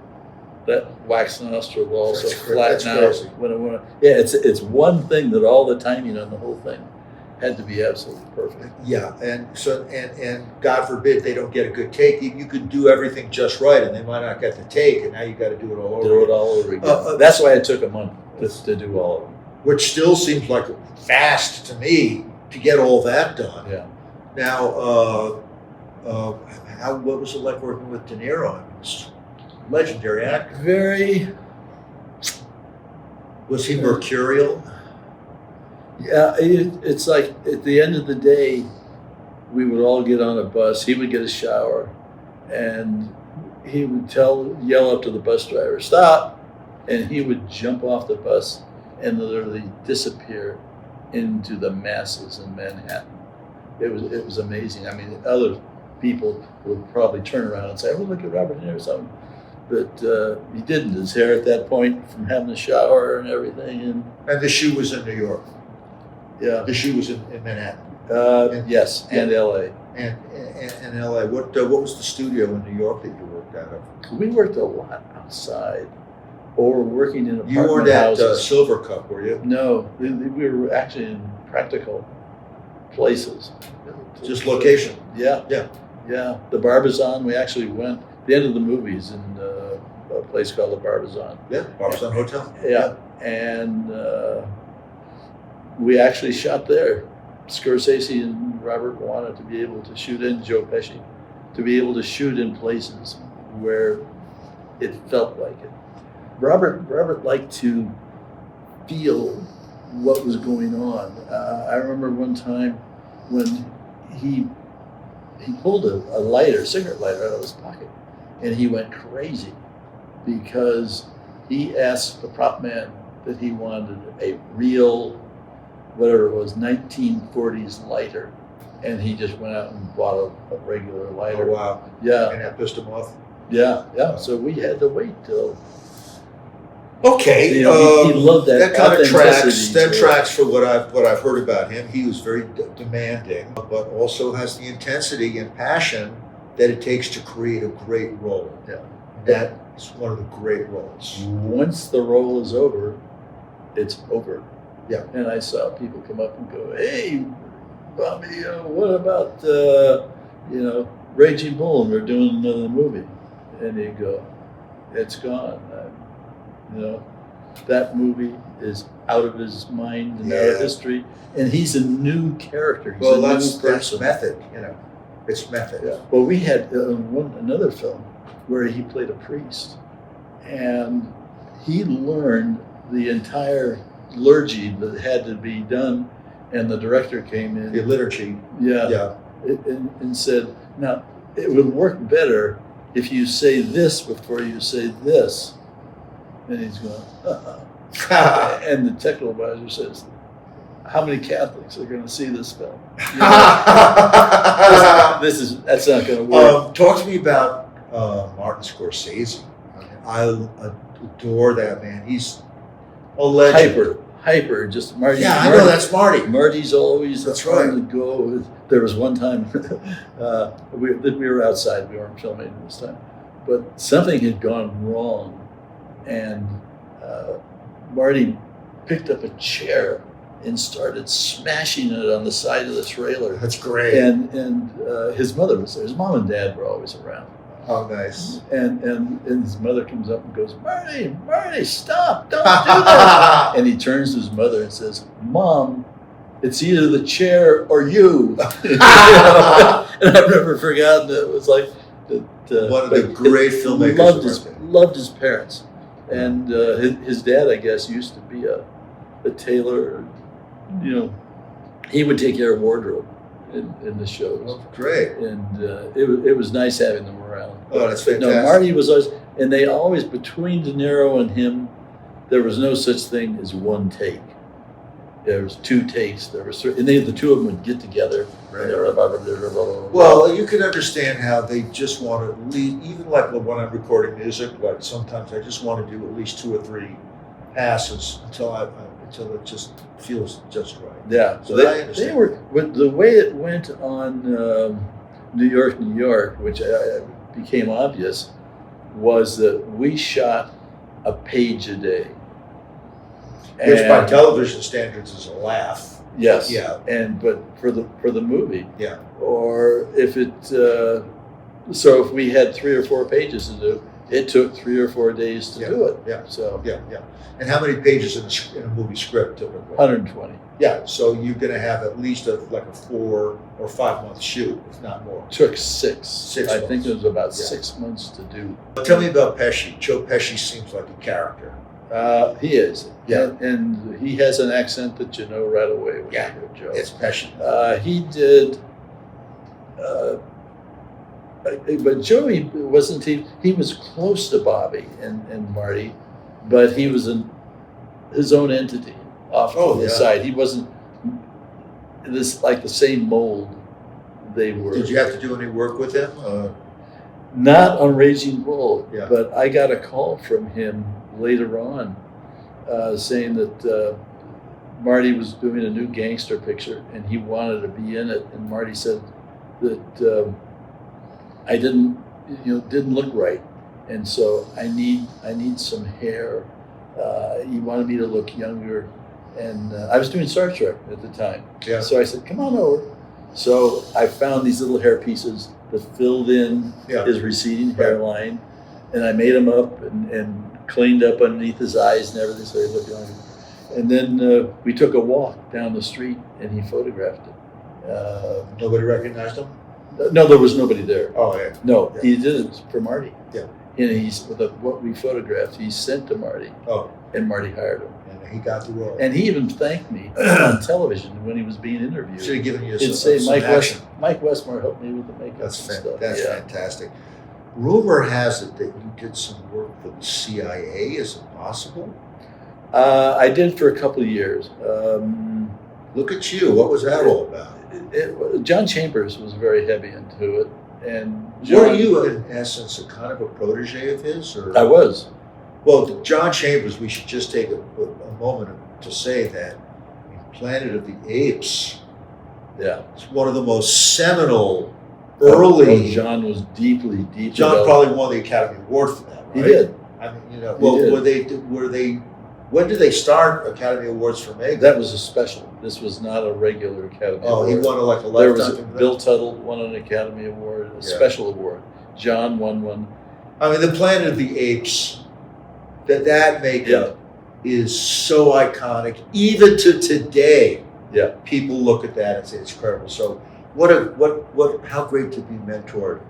S3: that wax nostril will also flatten out. It's one thing that all the timing on the whole thing had to be absolutely perfect.
S2: Yeah, and God forbid they don't get a good take. You could do everything just right, and they might not get the take, and now you got to do it all over.
S3: Again. That's why it took a month to do all of them.
S2: Which still seems like fast to me to get all that done.
S3: Yeah.
S2: Now, what was it like working with De Niro? I mean, it's legendary actor.
S3: Very.
S2: Was he mercurial?
S3: Yeah, it's like at the end of the day, we would all get on a bus. He would get a shower, and he would yell up to the bus driver, "Stop!" And he would jump off the bus and literally disappear into the masses in Manhattan. It was amazing. I mean, other people would probably turn around and say, "Oh, look at Robert De Niro," or something. But he didn't. His hair at that point, from having a shower and everything.
S2: And the shoe was in New York.
S3: Yeah.
S2: The shoe was in Manhattan.
S3: Yes, and L.A.
S2: And L.A. What was the studio in New York that you worked out of?
S3: We worked a lot outside, or working in apartment
S2: houses. You weren't at Silver Cup, were you?
S3: No, we were actually in practical places.
S2: Just location.
S3: Yeah. The Barbizon. We actually went. The end of the movies in a place called the Barbizon.
S2: Yeah, Barbizon Hotel.
S3: Yeah, and we actually shot there. Scorsese and Robert wanted to be able to shoot in, Joe Pesci, to be able to shoot in places where it felt like it. Robert liked to feel what was going on. I remember one time when he pulled a lighter, cigarette lighter, out of his pocket, and he went crazy because he asked the prop man that he wanted a real, whatever it was, 1940s lighter, and he just went out and bought a regular lighter.
S2: Oh, wow.
S3: Yeah.
S2: And that pissed him off?
S3: Yeah. So we had to wait till...
S2: Okay,
S3: he loved that.
S2: That kind of tracks. That tracks for what I've heard about him. He was very demanding, but also has the intensity and passion that it takes to create a great role.
S3: Yeah.
S2: That is one of the great roles.
S3: Once the role is over, it's over.
S2: Yeah.
S3: And I saw people come up and go, "Hey, Bobby, what about Raging Bull? And we're doing another movie." And you go, "It's gone." That movie is out of his mind and out of history, and he's a new character. He's a new person.
S2: That's method. It's method.
S3: Yeah. Well, we had another film where he played a priest, and he learned the entire liturgy that had to be done, and the director came in.
S2: The liturgy.
S3: Yeah. And said, "Now, it would work better if you say this before you say this." And he's going, and the technical advisor says, "How many Catholics are going to see this film?" That's not going to work.
S2: Talk to me about Martin Scorsese. I adore that man. He's a legend.
S3: Hyper. Just Marty.
S2: Yeah, I know that's Marty.
S3: Marty's always
S2: That's
S3: trying
S2: right.
S3: to go. There was one time we were outside. We weren't filming this time, but something had gone wrong, and Marty picked up a chair and started smashing it on the side of the trailer.
S2: That's great.
S3: And his mother was there. His mom and dad were always around.
S2: Oh, nice.
S3: And his mother comes up and goes, Marty, stop, don't do that. And he turns to his mother and says, "Mom, it's either the chair or you." And I've never forgotten it. It was like
S2: one of the great filmmakers.
S3: Loved his parents. And his dad, I guess, used to be a tailor. He would take care of wardrobe in the shows.
S2: Oh, great.
S3: And it was nice having them around.
S2: Oh, that's
S3: But
S2: fantastic.
S3: no, Marty was always, and they always, between De Niro and him, there was no such thing as one take. There was two takes. And the two of them would get together.
S2: Right.
S3: And they were blah, blah, blah, blah, blah, blah.
S2: Well, you can understand how they just want to lead, even like when I'm recording music, but sometimes I just want to do at least 2 or 3 passes until it just feels just right.
S3: Yeah,
S2: So
S3: so
S2: I
S3: they
S2: understand.
S3: were, with the way it went on New York, which became obvious, was that we shot a page a day.
S2: Which by
S3: And-
S2: television standards is a laugh.
S3: Yes.
S2: Yeah.
S3: But for the movie.
S2: Yeah.
S3: Or if it so if we had 3 or 4 pages to do, it took 3 or 4 days to do it.
S2: Yeah.
S3: So
S2: Yeah. And how many pages in a movie script typically?
S3: 120.
S2: Yeah. So you're going to have at least a 4 or 5 month shoot, if not more.
S3: Took 6.
S2: 6
S3: I think
S2: months.
S3: it was about
S2: Yeah.
S3: 6 months to do.
S2: But tell me about Pesci. Joe Pesci seems like a character.
S3: He is.
S2: Yeah.
S3: And he has an accent that you know right away when
S2: Yeah.
S3: you hear Joe.
S2: It's Pesci.
S3: He did, but Joey wasn't, he was close to Bobby and Marty, but he was his own entity off to the
S2: yeah.
S3: side. He wasn't like the same mold they were.
S2: Did you have to do any work with him?
S3: Not on Raging Bull,
S2: Yeah.
S3: but I got a call from him later on saying that Marty was doing a new gangster picture and he wanted to be in it. And Marty said that I didn't look right, and so I need some hair. He wanted me to look younger, and I was doing Star Trek at the time.
S2: Yeah.
S3: So I said, "Come on over." So I found these little hair pieces that filled in
S2: Yeah.
S3: his receding hairline, and I made him up and cleaned up underneath his eyes and everything so he looked younger. And then we took a walk down the street, and he photographed it.
S2: Nobody recognized him?
S3: No, there was nobody there.
S2: Oh, yeah.
S3: No,
S2: Yeah.
S3: he did it for Marty.
S2: Yeah.
S3: And what we photographed, he sent to Marty,
S2: Oh,
S3: and Marty hired him.
S2: and he got the role.
S3: And he even thanked me on television when he was being interviewed.
S2: Should have given you
S3: He'd
S2: some
S3: say,
S2: action.
S3: Mike Westmore helped me with the makeup
S2: That's
S3: and stuff.
S2: That's
S3: Yeah.
S2: fantastic. Rumor has it that you did some work for the CIA. Is it possible?
S3: I did for a couple of years.
S2: Look at you. What was that all about?
S3: John Chambers was very heavy into it. And
S2: Were you, in essence, a kind of a protege of his? Or?
S3: I was.
S2: Well, John Chambers, we should just take a moment to say that in Planet of the Apes,
S3: Yeah.
S2: it's one of the most seminal early.
S3: John was deeply
S2: John
S3: developed.
S2: probably won the Academy Award for that, right?
S3: He did.
S2: I mean, you know,
S3: He
S2: well,
S3: did.
S2: were they, when did they start Academy Awards for makeup?
S3: That was a special. This was not a regular Academy
S2: Oh,
S3: Award.
S2: he won like a
S3: There was
S2: lifetime.
S3: Bill Tuttle won an Academy Award, a special award. John won one.
S2: I mean, the Planet of the Apes, that makeup is so iconic. Even to today,
S3: Yeah.
S2: people look at that and say it's incredible. So, how great to be mentored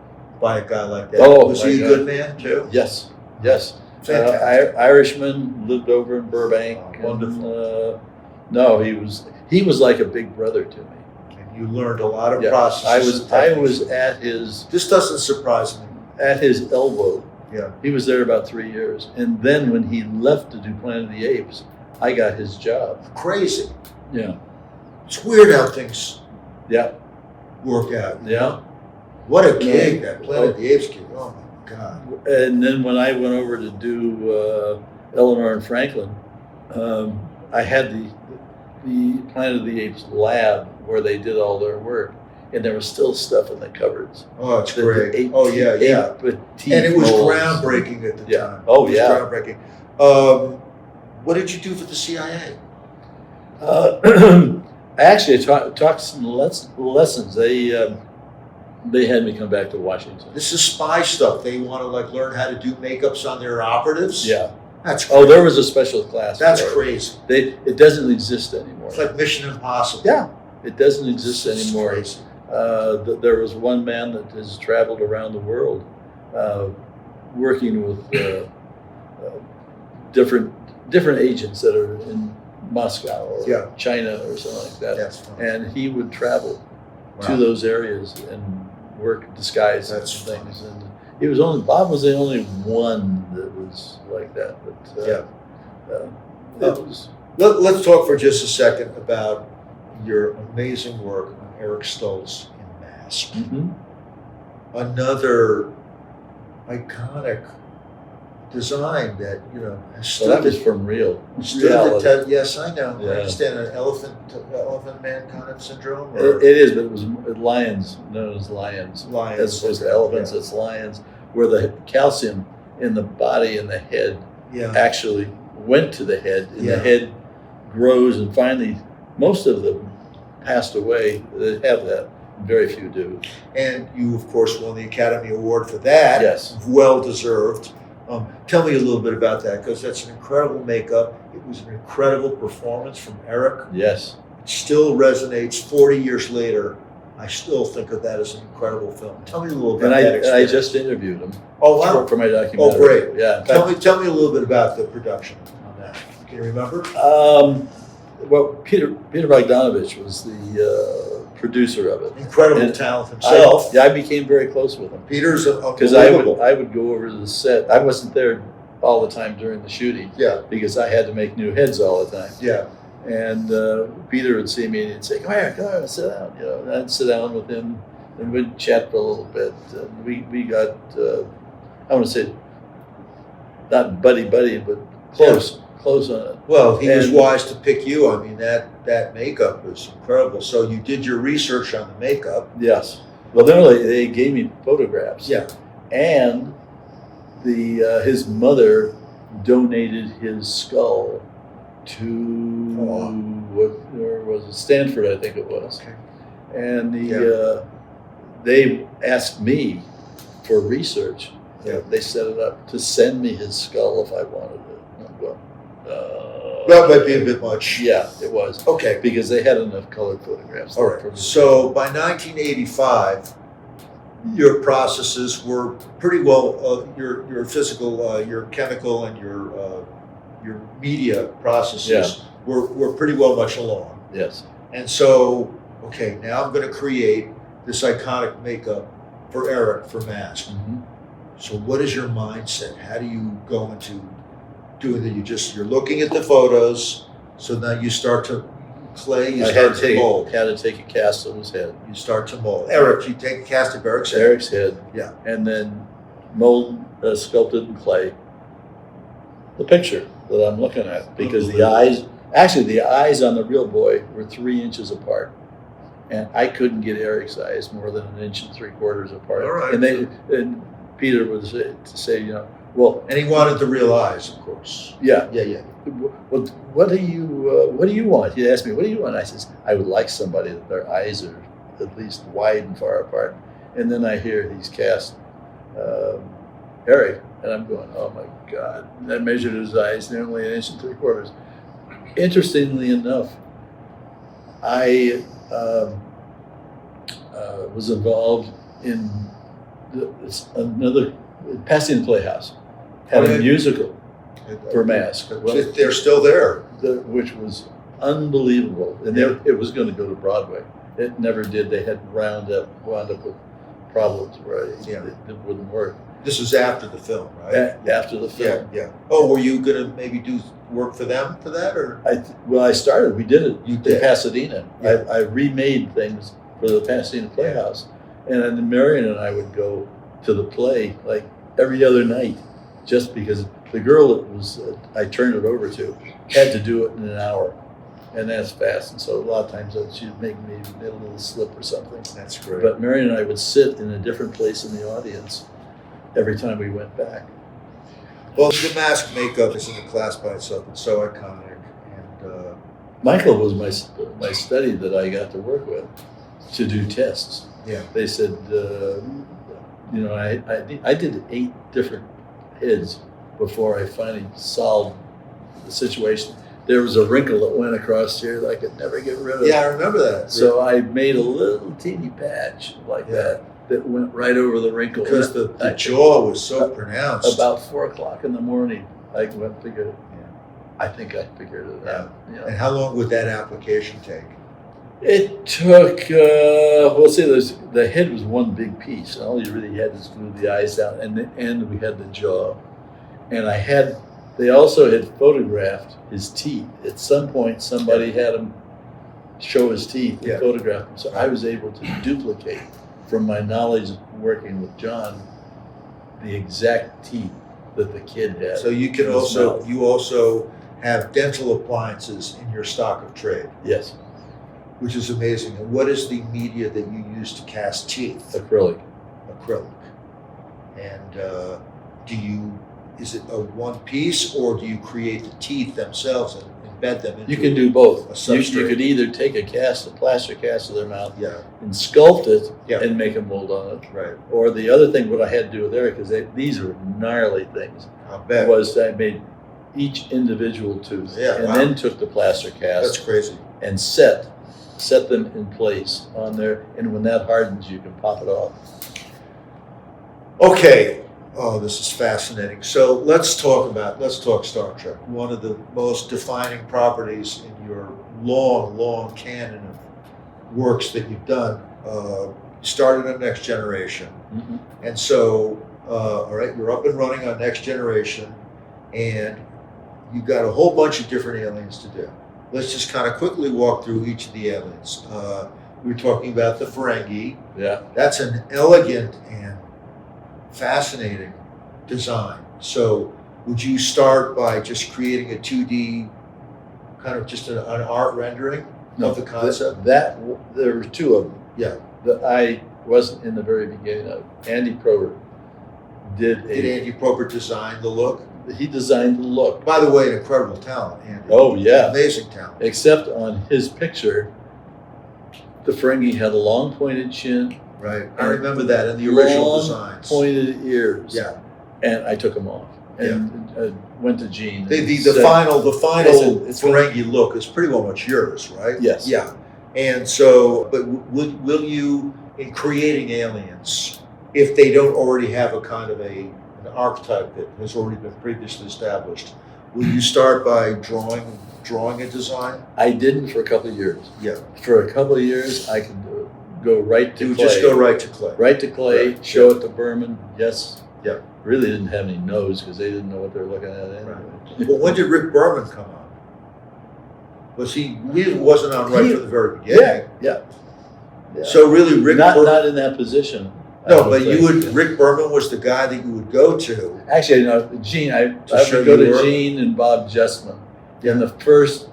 S2: by a guy like that.
S3: Oh,
S2: Was
S3: my
S2: he a
S3: God.
S2: good man too?
S3: Yes. Yes.
S2: Fantastic.
S3: Irishman, lived over in Burbank.
S2: Oh, wonderful.
S3: And, no, he was like a big brother to me.
S2: And you learned a lot of
S3: Yeah.
S2: processes.
S3: I was at his
S2: This doesn't surprise me.
S3: elbow.
S2: Yeah.
S3: He was there about 3 years, and then when he left to do Planet of the Apes, I got his job.
S2: Crazy.
S3: Yeah.
S2: It's weird how things
S3: Yeah.
S2: work out.
S3: Yeah.
S2: What a gig, that Planet of the Apes gig. Oh my God.
S3: And then when I went over to do Eleanor and Franklin, I had the Planet of the Apes lab where they did all their work, and there was still stuff in the cupboards.
S2: Oh, it's
S3: The
S2: great.
S3: ape-
S2: Oh, yeah, yeah.
S3: ape petite
S2: And it was
S3: molds.
S2: groundbreaking at the
S3: Yeah.
S2: time.
S3: Oh,
S2: It was
S3: yeah.
S2: groundbreaking. What did you do for the CIA?
S3: I actually taught some lessons. They had me come back to Washington.
S2: This is spy stuff. They want to like learn how to do makeups on their operatives.
S3: Yeah.
S2: That's
S3: Oh,
S2: crazy.
S3: there was a special class.
S2: That's
S3: for it.
S2: crazy.
S3: It doesn't exist anymore.
S2: It's like Mission Impossible.
S3: Yeah, it doesn't exist
S2: It's
S3: anymore.
S2: crazy.
S3: There was one man that has traveled around the world, working with different agents that are in Moscow or
S2: Yeah.
S3: China or something like that.
S2: That's fun.
S3: And he would travel to
S2: Wow.
S3: those areas and work disguise
S2: That's
S3: and things. And it was Bob was the only one that was like that. But it was.
S2: Let's talk for just a second about your amazing work on Eric Stoltz in Mask.
S3: Mhm.
S2: Another iconic design that, you know, has
S3: So
S2: stood
S3: that was
S2: the-
S3: from real
S2: stood the
S3: reality.
S2: test. Yes, I know. I
S3: Yeah.
S2: understand an elephant man kind of syndrome. Or
S3: It is, but it was lions, known as lions.
S2: lions.
S3: As opposed to elephants, it's lions, where the calcium in the body and the head
S2: Yeah.
S3: actually went to the head, and
S2: Yeah.
S3: the head grows, and finally, most of them passed away that have that. Very few do.
S2: And you, of course, won the Academy Award for that.
S3: Yes.
S2: Well deserved. Tell me a little bit about that, because that's an incredible makeup. It was an incredible performance from Eric.
S3: Yes.
S2: It still resonates 40 years later. I still think of that as an incredible film. Tell me a little bit
S3: And
S2: about that
S3: I
S2: experience.
S3: just interviewed him
S2: Oh, wow.
S3: for my documentary.
S2: Oh, great.
S3: Yeah. in
S2: Tell
S3: fact,
S2: me a little bit about the production on that. Can you remember?
S3: well, Peter Bogdanovich was the producer of it.
S2: Incredible
S3: And
S2: talent himself.
S3: I became very close with him.
S2: Peter's
S3: Because
S2: unbelievable.
S3: I would go over to the set. I wasn't there all the time during the shooting
S2: Yeah,
S3: because I had to make new heads all the time.
S2: yeah.
S3: And Peter would see me and he'd say, come here, sit down. You know, and I'd sit down with him and we'd chat for a little bit. And we got, I want to say, not buddy, but close on it.
S2: Well, he was
S3: And-
S2: wise to pick you. I mean, that makeup was incredible. So you did your research on the makeup.
S3: Yes. Well, they gave me photographs.
S2: Yeah.
S3: And his mother donated his skull to where was it? Stanford, I think it was.
S2: Okay.
S3: And they asked me for research.
S2: Yeah.
S3: They set it up to send me his skull if I wanted it. And I'm going,
S2: That might be a bit much.
S3: yeah, it was
S2: Okay.
S3: because they had enough colored photographs.
S2: All
S3: for me.
S2: right. So by 1985, your processes were pretty well. Your physical, your chemical, and your media processes were pretty well much along.
S3: Yes.
S2: And so, okay, now I'm going to create this iconic makeup for Eric for Mask.
S3: Mhm.
S2: So what is your mindset? How do you go into doing that? You're looking at the photos. So now you start to clay. You
S3: I
S2: start to mold.
S3: had to take a cast of his head.
S2: You start to mold. Eric, you take a cast of Eric's head.
S3: Eric's head.
S2: Yeah.
S3: And then mold sculpted in clay the picture that I'm looking at because the eyes on the real boy were 3 inches apart. and I couldn't get Eric's eyes more than 1 3/4 apart.
S2: All right.
S3: And Peter would say, well,
S2: And he wanted the real eyes, of course.
S3: yeah.
S2: Yeah.
S3: Well, what do you want? He asked me, what do you want? I says, I would like somebody that their eyes are at least wide and far apart. And then I hear he's cast Eric, and I'm going, oh my God. And I measured his eyes, they're only 1 3/4. Interestingly enough, I was involved in another Pasadena Playhouse had a musical for Mask.
S2: Well, they're still there.
S3: Which was unbelievable, and it was going to go to Broadway. It never did. They had wound up with problems where it wouldn't work.
S2: This was after the film, right?
S3: After the film.
S2: Yeah. Oh, were you going to maybe do work for them for that, or?
S3: I started. We did it in Pasadena.
S2: Yeah.
S3: I remade things for the Pasadena Playhouse, and then Marion and I would go to the play like every other night, just because the girl that I turned it over to had to do it in an hour, and that's fast. And so a lot of times she'd make me a little slip or something.
S2: That's great.
S3: But Marion and I would sit in a different place in the audience every time we went back.
S2: Well, the Mask makeup is in a class by itself. It's so iconic. And
S3: Michael was my study that I got to work with to do tests.
S2: yeah,
S3: They said, I did 8 different heads before I finally solved the situation. There was a wrinkle that went across here that I could never get rid of.
S2: yeah, I remember that.
S3: So I made a little teeny patch like that went right over the wrinkle.
S2: Because the jaw was so pronounced.
S3: About 4 o'clock in the morning, I went and figured it. I think I figured it out.
S2: And how long would that application take?
S3: It took, the head was one big piece. And all you really had was glue the eyes down, and we had the jaw. And they also had photographed his teeth. At some point, somebody had him show his teeth and photograph them. So I was able to duplicate, from my knowledge of working with John, the exact teeth that the kid had.
S2: So you can also have dental appliances in your stock of trade.
S3: Yes.
S2: Which is amazing. And what is the media that you use to cast teeth?
S3: Acrylic.
S2: And is it a one piece, or do you create the teeth themselves and embed them into?
S3: You can do both.
S2: A substrate?
S3: You could either take a plaster cast of their mouth,
S2: Yeah.
S3: and sculpt it
S2: Yeah.
S3: and make a mold on it.
S2: Right.
S3: Or the other thing, what I had to do with Eric, because these are gnarly things,
S2: I'll bet.
S3: was I made each individual tooth, and then took the plaster
S2: That's
S3: cast
S2: crazy.
S3: and set them in place on there, and when that hardens, you can pop it off.
S2: Okay. Oh, this is fascinating. So let's talk Star Trek. One of the most defining properties in your long canon of works that you've done. Started on Next Generation.
S3: Mm-hmm.
S2: And so, all right, you're up and running on Next Generation, and you've got a whole bunch of different aliens to do. Let's just kind of quickly walk through each of the aliens. We were talking about the Ferengi.
S3: Yeah.
S2: That's an elegant and fascinating design. So would you start by just creating a 2D, kind of just an art rendering of the concept?
S3: There were 2 of them.
S2: Yeah.
S3: That I wasn't in the very beginning of. Andy Probert did
S2: Andy Probert design the look?
S3: He designed the look.
S2: By the way, an incredible talent, Andy.
S3: Oh, yeah.
S2: Amazing talent.
S3: Except on his picture, the Ferengi had a long pointed chin.
S2: Right. I remember that in the original designs.
S3: Pointed ears.
S2: Yeah.
S3: And I took them off and went to Gene.
S2: The final
S3: it's
S2: Ferengi look is pretty well much yours, right?
S3: Yes.
S2: Yeah. And so, but will you, in creating aliens, if they don't already have a kind of an archetype that has already been previously established, will you start by drawing a design?
S3: I didn't for a couple of years.
S2: Yeah.
S3: For a couple of years, I could go right to clay.
S2: Just go right to clay.
S3: Right to clay,
S2: Right.
S3: show it to Berman. Yes.
S2: Yeah.
S3: Really didn't have any nose because they didn't know what they were looking at anyway.
S2: Right. Well, when did Rick Berman come on? He wasn't on right from the very beginning.
S3: Yeah.
S2: So really, Rick Berman.
S3: Not in that position.
S2: No, but Rick Berman was the guy that you would go to.
S3: Actually, no, Gene. I
S2: show
S3: would go
S2: you
S3: to
S2: work?
S3: Gene and Bob Justman in the first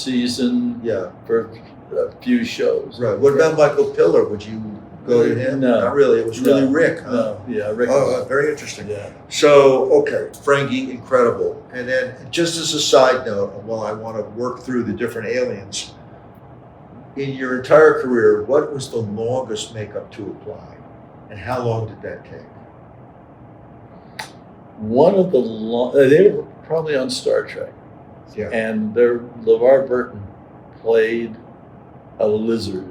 S3: season.
S2: Yeah.
S3: For a few shows.
S2: Right. What about Michael Piller? Would you go to him?
S3: No.
S2: Not really. It was really Rick, huh?
S3: No, yeah, Rick.
S2: Oh, very interesting.
S3: Yeah.
S2: So, okay, Frankie, incredible. And then, just as a side note, while I want to work through the different aliens, in your entire career, what was the longest makeup to apply, and how long did that take?
S3: One of the they were probably on Star Trek,
S2: Yeah.
S3: and LeVar Burton played a lizard.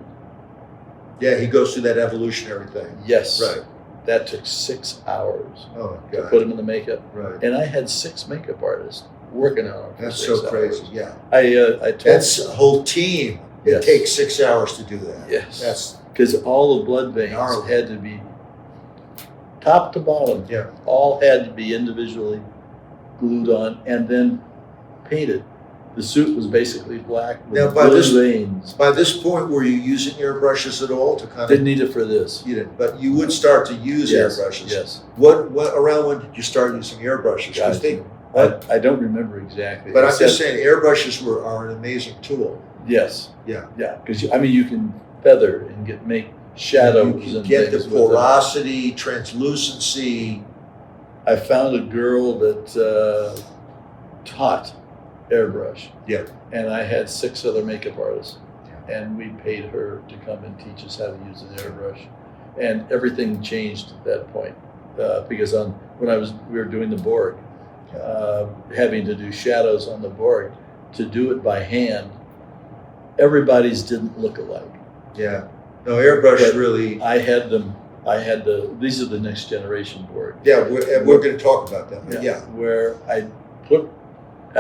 S2: Yeah, he goes through that evolutionary thing.
S3: Yes.
S2: Right.
S3: That took 6 hours
S2: Oh my
S3: to
S2: God.
S3: put him in the makeup,
S2: Right.
S3: and I had 6 makeup artists working on it. For
S2: That's
S3: 6
S2: so crazy.
S3: hours.
S2: Yeah.
S3: I told
S2: That's a whole team. It
S3: Yes.
S2: takes 6 hours to do that.
S3: Yes.
S2: That's
S3: because all the blood veins
S2: Gnarly.
S3: had to be top to bottom.
S2: Yeah.
S3: All had to be individually glued on and then painted. The suit was basically black with
S2: Now, by
S3: blue
S2: this-
S3: veins.
S2: by this point. Were you using airbrushes at all to kind of?
S3: Didn't need it for this.
S2: You didn't, but you would start to use
S3: Yes.
S2: airbrushes.
S3: Yes.
S2: What around when did you start using airbrushes? 'Cause they,
S3: I don't remember exactly.
S2: but I'm
S3: Except-
S2: just saying airbrushes are an amazing tool.
S3: Yes.
S2: Yeah.
S3: Yeah. Because you can feather and make shadows
S2: You can
S3: and
S2: get the
S3: things with it.
S2: porosity, translucency.
S3: I found a girl that taught airbrush.
S2: Yeah.
S3: And I had 6 other makeup artists, and we paid her to come and teach us how to use an airbrush, and everything changed at that point because when we were doing the Borg, having to do shadows on the Borg, to do it by hand, everybody's didn't look alike.
S2: Yeah. No, airbrush
S3: But
S2: really.
S3: These are the next generation Borg.
S2: Yeah, we're going to talk about that. But yeah.
S3: Where I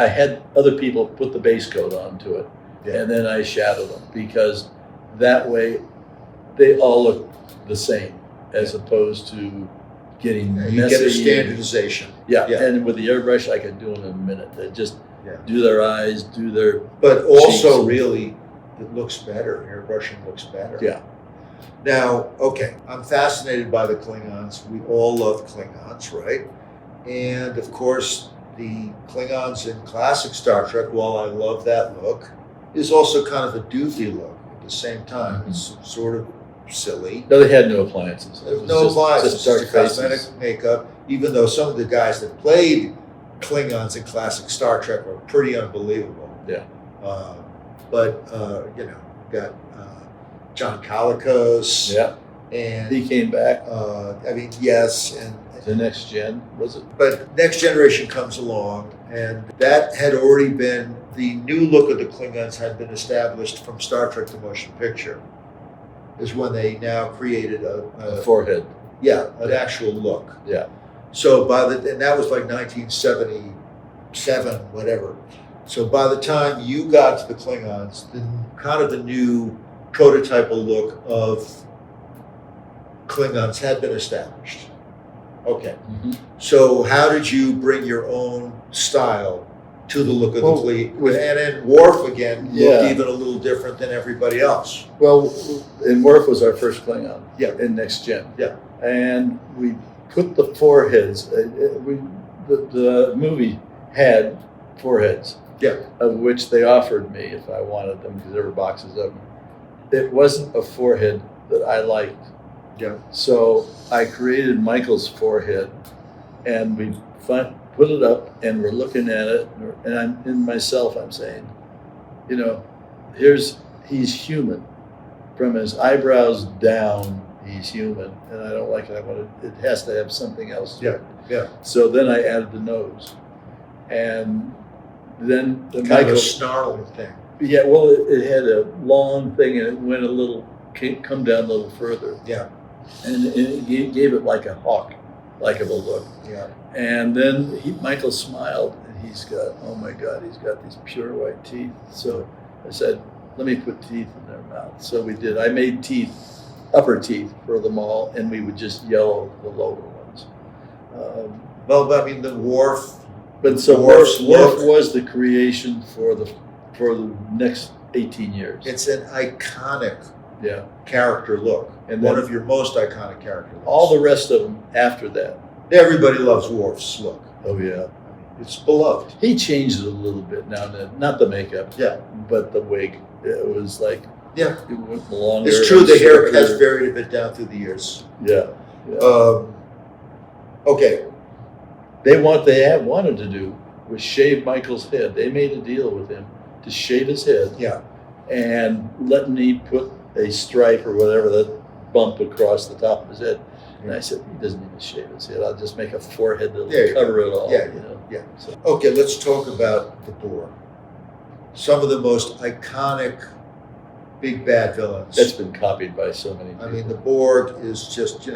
S3: had other people put the base coat onto it,
S2: Yeah.
S3: and then I shadowed them because that way they all look the same as opposed to getting
S2: Yeah,
S3: messy.
S2: you get a standardization.
S3: Yeah,
S2: Yeah.
S3: and with the airbrush, I could do it in a minute. They just
S2: Yeah.
S3: do their eyes, do their
S2: But also,
S3: cheeks.
S2: really, it looks better. Airbrushing looks better.
S3: Yeah.
S2: Now, okay, I'm fascinated by the Klingons. We all love Klingons, right? And of course, the Klingons in classic Star Trek, while I love that look, is also kind of a doofy look at the same time.
S3: Mm-hmm.
S2: It's sort of silly.
S3: No, they had no appliances. It was
S2: No appliances,
S3: just dark
S2: just cosmetic
S3: faces.
S2: makeup, even though some of the guys that played Klingons in classic Star Trek were pretty unbelievable.
S3: Yeah.
S2: You know, got John Colicos,
S3: Yeah,
S2: and
S3: he came back.
S2: I mean, yes, and
S3: The Next Gen, was it?
S2: but Next Generation comes along, and that had already been the new look of the Klingons had been established from Star Trek: The Motion Picture. Is when they now created
S3: The forehead.
S2: an actual look.
S3: Yeah.
S2: So and that was like 1977, whatever. So by the time you got to the Klingons, the new prototypal look of Klingons had been established. Okay.
S3: Mm-hmm.
S2: So how did you bring your own style to the look of the fleet?
S3: with-
S2: And then Worf again looked
S3: Yeah.
S2: even a little different than everybody else.
S3: Well, and Worf was our first Klingon.
S2: Yeah.
S3: In Next Gen.
S2: Yeah.
S3: And we put the foreheads. The movie had foreheads.
S2: Yeah.
S3: Of which they offered me if I wanted them because there were boxes of them. It wasn't a forehead that I liked.
S2: Yeah.
S3: So I created Michael's forehead, and we put it up, and we're looking at it, and I'm saying, you know, he's human. From his eyebrows down, he's human, and I don't like it. It has to have something else to it.
S2: Yeah.
S3: So then I added the nose, and then the
S2: Kind of
S3: Michael.
S2: a snarling thing.
S3: Yeah, well, it had a long thing, and it went come down a little further.
S2: Yeah.
S3: And it gave it like a hawk, like of a look.
S2: Yeah.
S3: And then Michael smiled, and he's got these pure white teeth. So I said, let me put teeth in their mouth. So we did. I made upper teeth for them all, and we would just yellow the lower ones.
S2: Well, but I mean, the Worf.
S3: But so
S2: Worf's
S3: Worf
S2: look.
S3: was the creation for the next 18 years.
S2: It's an iconic
S3: Yeah.
S2: character look,
S3: And
S2: one
S3: then
S2: of your most iconic character looks.
S3: all the rest of them after that.
S2: Everybody loves Worf's look.
S3: Oh yeah.
S2: It's beloved.
S3: He changed it a little bit now and then. Not the makeup,
S2: Yeah.
S3: but the wig. It was like
S2: Yeah.
S3: It went longer.
S2: It's true, the hair
S3: shorter.
S2: has varied a bit down through the years.
S3: Yeah.
S2: Okay.
S3: They wanted to do was shave Michael's head. They made a deal with him to shave his head.
S2: Yeah.
S3: And let me put a stripe or whatever, that bump across the top of his head. And I said, he doesn't need to shave his head. I'll just make a forehead that'll cover it all.
S2: Yeah.
S3: You know?
S2: Yeah.
S3: So,
S2: Okay, let's talk about the Borg. Some of the most iconic big bad villains.
S3: that's been copied by so many people.
S2: I mean, the Borg is just,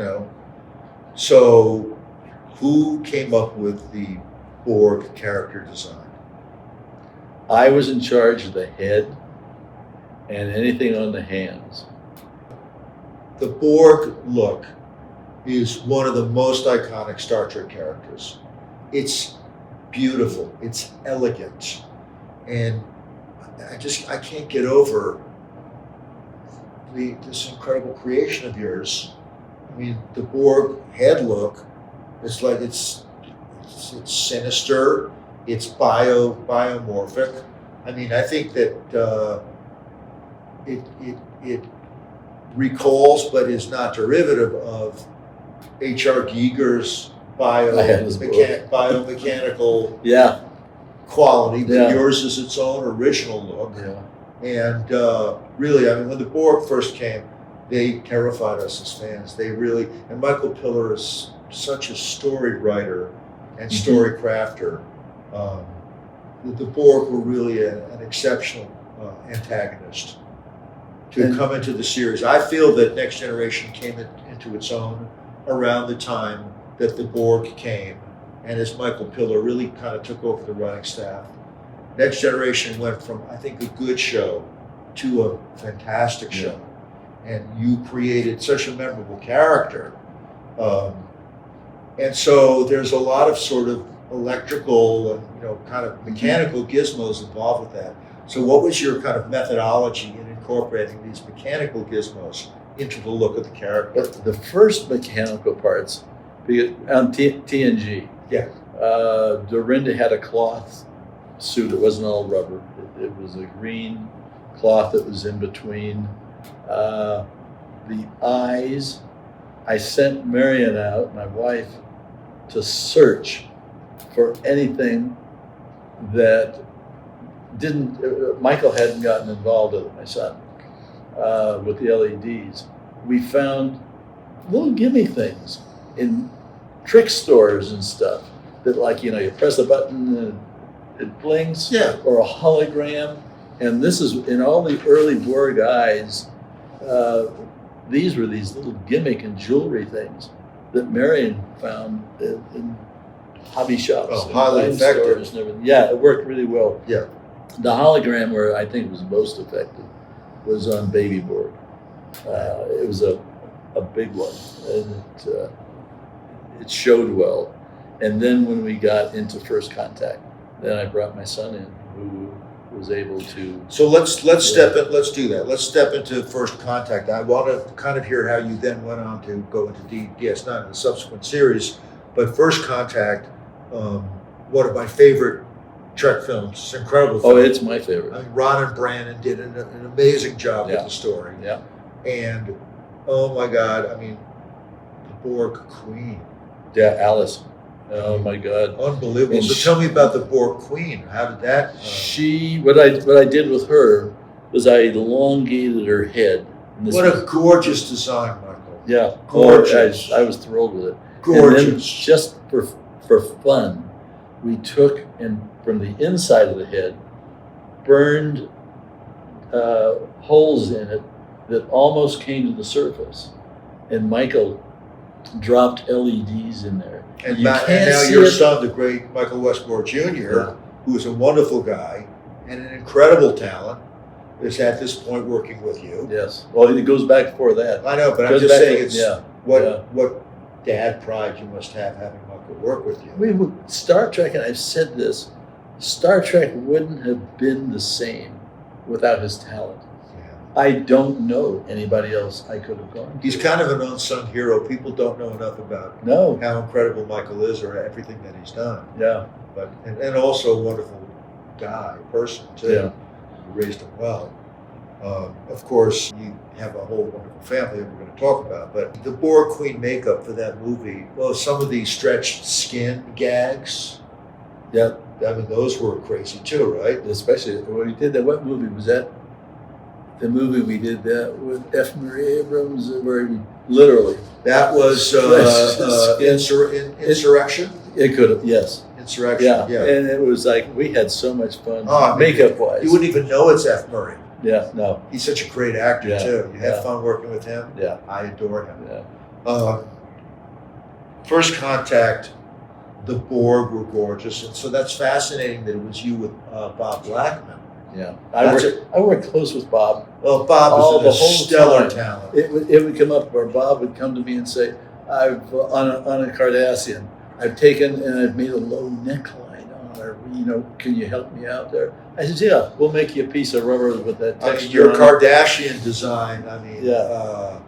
S2: so who came up with the Borg character design?
S3: I was in charge of the head and anything on the hands.
S2: The Borg look is one of the most iconic Star Trek characters. It's beautiful, it's elegant, and I can't get over this incredible creation of yours. I mean, the Borg head look, it's like it's sinister, it's biomorphic. I mean, I think that it recalls, but is not derivative of H.R. Giger's biomechanical
S3: Yeah.
S2: quality, but
S3: Yeah.
S2: yours is its own original look.
S3: Yeah.
S2: And really, I mean, when the Borg first came, they terrified us as fans. And Michael Piller is such a story writer and story crafter. The Borg were really an exceptional antagonist to come into the series. I feel that Next Generation came into its own around the time that the Borg came, and as Michael Piller really kind of took over the writing staff. Next Generation went from, I think, a good show to a fantastic show. And you created such a memorable character. And so there's a lot of sort of electrical and kind of mechanical gizmos involved with that. So what was your kind of methodology in incorporating these mechanical gizmos into the look of the character?
S3: But the first mechanical parts, on TNG, Dorinda had a cloth suit. It wasn't all rubber. It was a green cloth that was in between the eyes. I sent Marion out, my wife, to search for anything that Michael hadn't gotten involved with it, my son, with the LEDs. We found little gimme things in trick stores and stuff that, like, you press a button and it blinks, or a hologram. And this is in all the early Borg eyes. These were these little gimmick and jewelry things that Marion found in hobby shops.
S2: Oh, highly effective.
S3: And everything. Yeah, it worked really well.
S2: Yeah.
S3: The hologram where I think was most effective was on Baby Borg. It was a big one, and it showed well. And then when we got into First Contact, then I brought my son in, who was able to.
S2: So let's step in. Let's do that. Let's step into First Contact. I want to kind of hear how you then went on to go into DS9 in the subsequent series. But First Contact, one of my favorite Trek films. It's an incredible film.
S3: Oh, it's my favorite.
S2: I mean, Ron and Brandon did an amazing job with the story.
S3: Yeah.
S2: And oh my God, I mean, the Borg Queen.
S3: Yeah, Alice. Oh my God.
S2: Unbelievable.
S3: And
S2: So tell me about the Borg Queen. How did that?
S3: What I did with her was I elongated her head.
S2: What a gorgeous design, Michael.
S3: Yeah.
S2: Gorgeous.
S3: I was thrilled with it.
S2: Gorgeous.
S3: And then just for fun, we took and from the inside of the head, burned holes in it that almost came to the surface. And Michael dropped LEDs in there.
S2: And
S3: You
S2: now
S3: can't see
S2: your
S3: it.
S2: son, the great Michael Westmore Jr.,
S3: Yeah.
S2: who is a wonderful guy and an incredible talent, is at this point working with you.
S3: Yes. Well, it goes back before that.
S2: I know, but I'm
S3: Goes
S2: just
S3: back
S2: saying
S3: to-
S2: it's
S3: yeah.
S2: what dad pride you must have having Michael work with you.
S3: Star Trek, and I've said this, Star Trek wouldn't have been the same without his talent.
S2: Yeah.
S3: I don't know anybody else I could have gone to.
S2: He's kind of an unsung hero. People don't know enough about
S3: No.
S2: how incredible Michael is or everything that he's done.
S3: Yeah.
S2: But and also a wonderful guy, person too.
S3: Yeah.
S2: You raised him well. Of course, you have a whole wonderful family that we're going to talk about, but the Borg Queen makeup for that movie, well, some of these stretched skin gags,
S3: Yeah,
S2: I mean, those were crazy too, right?
S3: especially when we did that. What movie was that? The movie we did that with F. Murray Abrams, where we literally
S2: That was Insurrection?
S3: it could have, yes.
S2: Insurrection,
S3: Yeah.
S2: yeah.
S3: And it was like we had so much fun
S2: Oh, I mean,
S3: makeup wise.
S2: You wouldn't even know it's F. Murray.
S3: Yeah, no.
S2: He's such a great actor
S3: Yeah,
S2: too. You had
S3: yeah.
S2: fun working with him.
S3: Yeah.
S2: I adore him.
S3: Yeah.
S2: First Contact, the Borg were gorgeous, and so that's fascinating that it was you with Bob Blackman.
S3: Yeah.
S2: That's
S3: I worked close with Bob.
S2: Well, Bob
S3: All
S2: was
S3: the
S2: a
S3: whole
S2: stellar
S3: time.
S2: talent.
S3: It would come up where Bob would come to me and say, I've on a Cardassian, I've taken and I've made a low neckline on her, can you help me out there? I said, yeah, we'll make you a piece of rubber with that
S2: I mean,
S3: texture.
S2: your
S3: on it."
S2: Kardashian design, I mean,
S3: Yeah.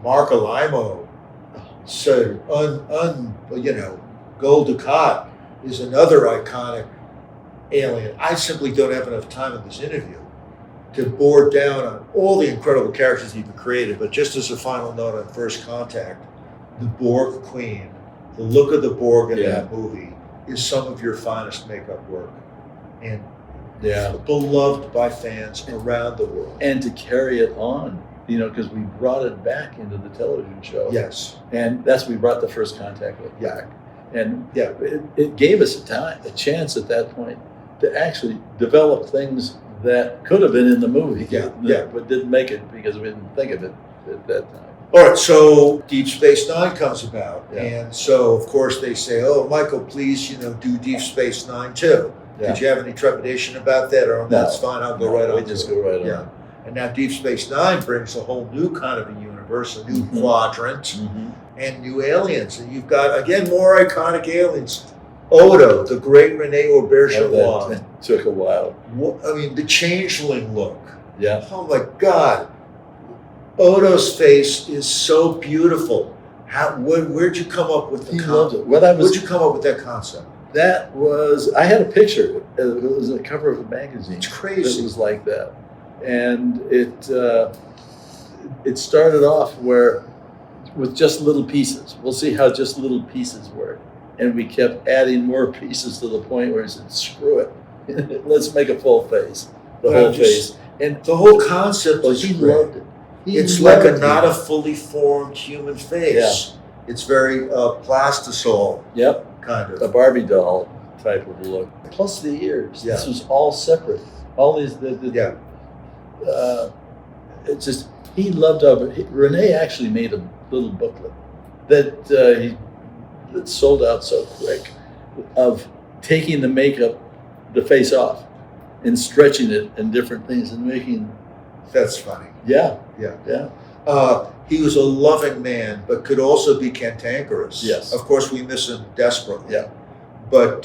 S2: Mark Alimo, so Gul Dukat is another iconic alien. I simply don't have enough time in this interview to bore down on all the incredible characters you've created, but just as a final note on First Contact, the Borg Queen, the look of the Borg in that movie is some of your finest makeup work. And
S3: Yeah.
S2: beloved by fans around the world.
S3: And to carry it on, because we brought it back into the television show.
S2: Yes.
S3: And we brought the First Contact look back. And
S2: Yeah.
S3: it gave us a chance at that point to actually develop things that could have been in the movie, but didn't make it because we didn't think of it at that time.
S2: All right, so Deep Space Nine comes about.
S3: Yeah.
S2: And so, of course, they say, oh, Michael, please, do Deep Space Nine too.
S3: Yeah.
S2: Did you have any trepidation about that? Or that's fine, I'll go right on.
S3: We just go right on.
S2: Yeah. And now Deep Space Nine brings a whole new kind of a universe, a new
S3: Mhm.
S2: quadrant,
S3: Mm-hmm.
S2: and new aliens. And you've got, again, more iconic aliens. Odo, the great Rene Auberjonois.
S3: That took a while.
S2: I mean, the changeling look.
S3: Yeah.
S2: Oh my God. Odo's face is so beautiful. Where'd you come up with the
S3: He loved it. Where'd
S2: you come up with that concept?
S3: I had a picture. It was a cover of a magazine.
S2: It's crazy.
S3: It was like that. And it started off with just little pieces. We'll see how just little pieces work. And we kept adding more pieces to the point where he said, screw it. Let's make a full face. Whole face. And
S2: the whole concept is
S3: he
S2: great.
S3: loved it.
S2: It's like not a fully formed human face. It's very plastisol kind
S3: A
S2: of.
S3: Barbie doll type of look. Plus the ears.
S2: Yeah.
S3: This was all separate. All these,
S2: Yeah.
S3: it's just, he loved Renee actually made a little booklet that that sold out so quick of taking the makeup, the face off, and stretching it and different things and making.
S2: That's funny.
S3: Yeah.
S2: He was a loving man, but could also be cantankerous.
S3: Yes.
S2: Of course, we miss him desperately.
S3: Yeah.
S2: But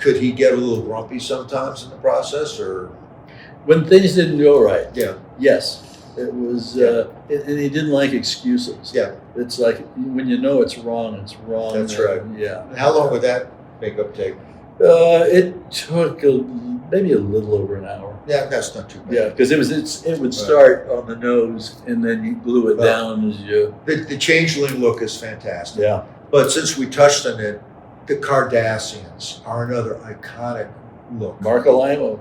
S2: could he get a little grumpy sometimes in the process, or?
S3: When things didn't go right.
S2: Yeah.
S3: Yes. It was, and he didn't like excuses.
S2: Yeah.
S3: It's like when you know it's wrong, it's wrong.
S2: That's right.
S3: Yeah.
S2: How long would that makeup take?
S3: It took maybe a little over an hour.
S2: Yeah, that's not too bad.
S3: Yeah, because it would start on the nose and then you glue it down as you.
S2: The changeling look is fantastic.
S3: Yeah.
S2: But since we touched on it, the Cardassians are another iconic look.
S3: Mark Alimo.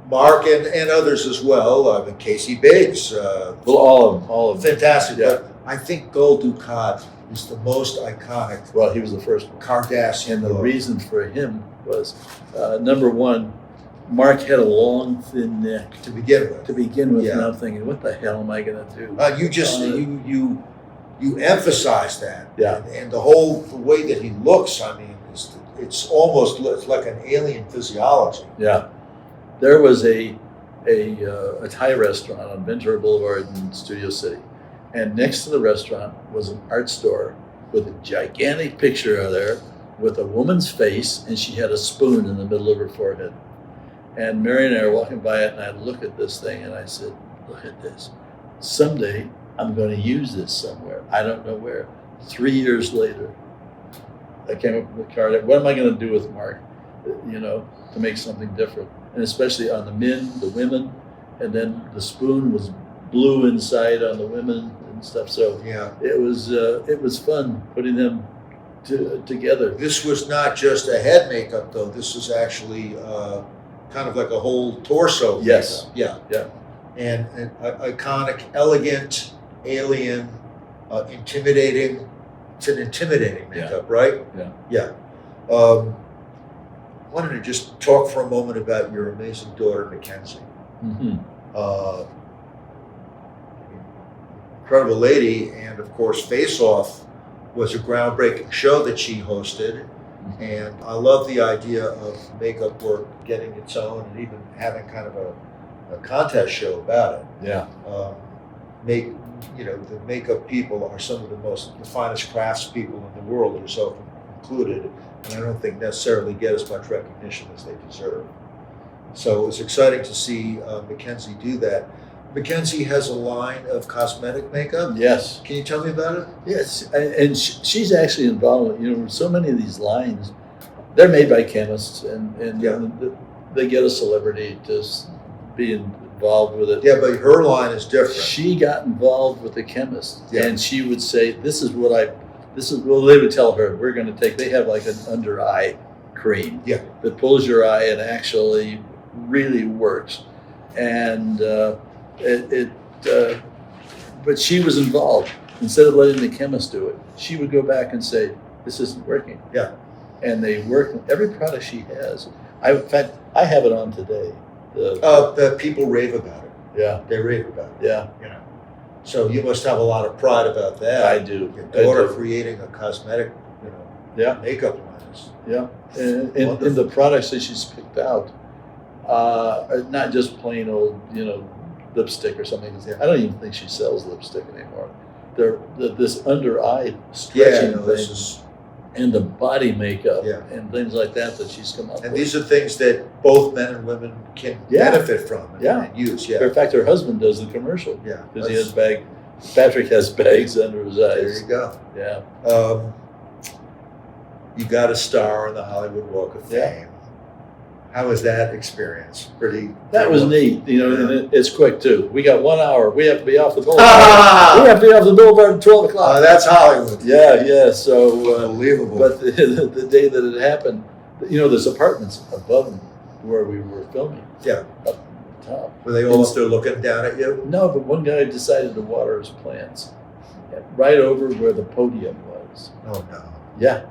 S2: Mark and others as well. I mean, Casey Biggs.
S3: Well, all of them.
S2: Fantastic.
S3: Yeah.
S2: But I think Gul Dukat is the most iconic
S3: Well, he was the first one.
S2: Cardassian
S3: And the
S2: look.
S3: reason for him was, number one, Mark had a long, thin neck
S2: To begin with.
S3: to begin with,
S2: Yeah.
S3: and I'm thinking, what the hell am I going to do?
S2: You just you emphasize that.
S3: Yeah.
S2: And the way that he looks, I mean, it's almost like an alien physiology.
S3: Yeah. There was a Thai restaurant on Ventura Boulevard in Studio City. And next to the restaurant was an art store with a gigantic picture of there with a woman's face, and she had a spoon in the middle of her forehead. And Mary and I were walking by it, and I looked at this thing, and I said, look at this. Someday, I'm going to use this somewhere. I don't know where. 3 years later, I came up with the card. What am I going to do with Mark, to make something different? And especially on the men, the women, and then the spoon was blue inside on the women and stuff. So
S2: Yeah.
S3: it was fun putting them together.
S2: This was not just a head makeup, though. This was actually kind of like a whole torso
S3: Yes.
S2: makeup. Yeah.
S3: Yeah.
S2: And iconic, elegant, alien, intimidating. It's an intimidating makeup, right?
S3: Yeah.
S2: Yeah. Wanted to just talk for a moment about your amazing daughter, Mackenzie.
S3: Mm-hmm.
S2: Incredible lady, and of course, Face Off was a groundbreaking show that she hosted. And I love the idea of makeup work getting its own, and even having kind of a contest show about it.
S3: Yeah.
S2: The makeup people are some of the finest crafts people in the world, yourself included, and I don't think necessarily get as much recognition as they deserve. So it was exciting to see Mackenzie do that. Mackenzie has a line of cosmetic makeup.
S3: Yes.
S2: Can you tell me about it?
S3: Yes, and she's actually involved. So many of these lines, they're made by chemists, and
S2: Yeah.
S3: they get a celebrity to be involved with it.
S2: Yeah, but her line is different.
S3: She got involved with the chemist,
S2: Yeah.
S3: and she would say, well, they would tell her, we're going to take, they have like an under eye cream
S2: Yeah.
S3: that pulls your eye and actually really works. And but she was involved. Instead of letting the chemist do it, she would go back and say, this isn't working.
S2: Yeah.
S3: And they work, every product she has. In fact, I have it on today.
S2: The people rave about it.
S3: Yeah,
S2: They rave about it.
S3: yeah,
S2: So you must have a lot of pride about that.
S3: I do.
S2: Your
S3: I
S2: daughter
S3: do.
S2: creating a cosmetic,
S3: Yeah.
S2: makeup line is
S3: Yeah, and the products that she's picked out are not just plain old, lipstick or something.
S2: Yeah.
S3: I don't even think she sells lipstick anymore. They're this under eye stretching thing,
S2: this is,
S3: and the body makeup
S2: Yeah.
S3: and things like that she's come up
S2: and
S3: with.
S2: these are things that both men and women can
S3: Yeah.
S2: benefit from and,
S3: Yeah.
S2: and use.
S3: In
S2: Yeah.
S3: fact, her husband does the commercial
S2: Yeah.
S3: because he has Patrick has bags under his
S2: There
S3: eyes.
S2: you go.
S3: Yeah,
S2: You got a star on the Hollywood Walk of
S3: Yeah.
S2: Fame. How was that experience?
S3: that was neat. And it's quick too. We got 1 hour. We have to be off the boulevard.
S2: Ah!
S3: We have to be off the boulevard at 12 o'clock.
S2: That's Hollywood.
S3: Yeah. So,
S2: Unbelievable.
S3: but the day that it happened, there's apartments above where we were filming.
S2: Yeah.
S3: Up top.
S2: Were they all up there looking down at you?
S3: No, but one guy decided to water his plants right over where the podium was.
S2: Oh no.
S3: Yeah.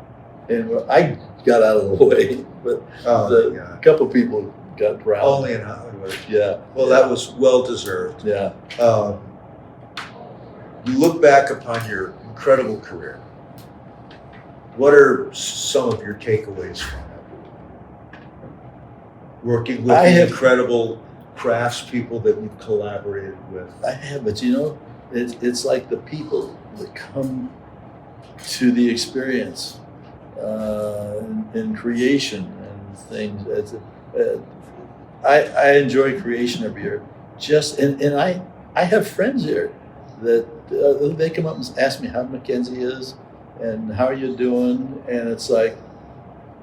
S3: And I got out of the way, but
S2: Oh my
S3: a
S2: God.
S3: couple people got drowned.
S2: Only in Hollywood.
S3: Yeah.
S2: Well, that was well deserved.
S3: Yeah.
S2: You look back upon your incredible career. What are some of your takeaways from it? Working with
S3: I
S2: the
S3: have-
S2: incredible craftspeople that you've collaborated with.
S3: I have, but it's like the people that come to the experience in creation and things. I enjoy creation every year. And I have friends here that they come up and ask me how Mackenzie is and how are you doing, and it's like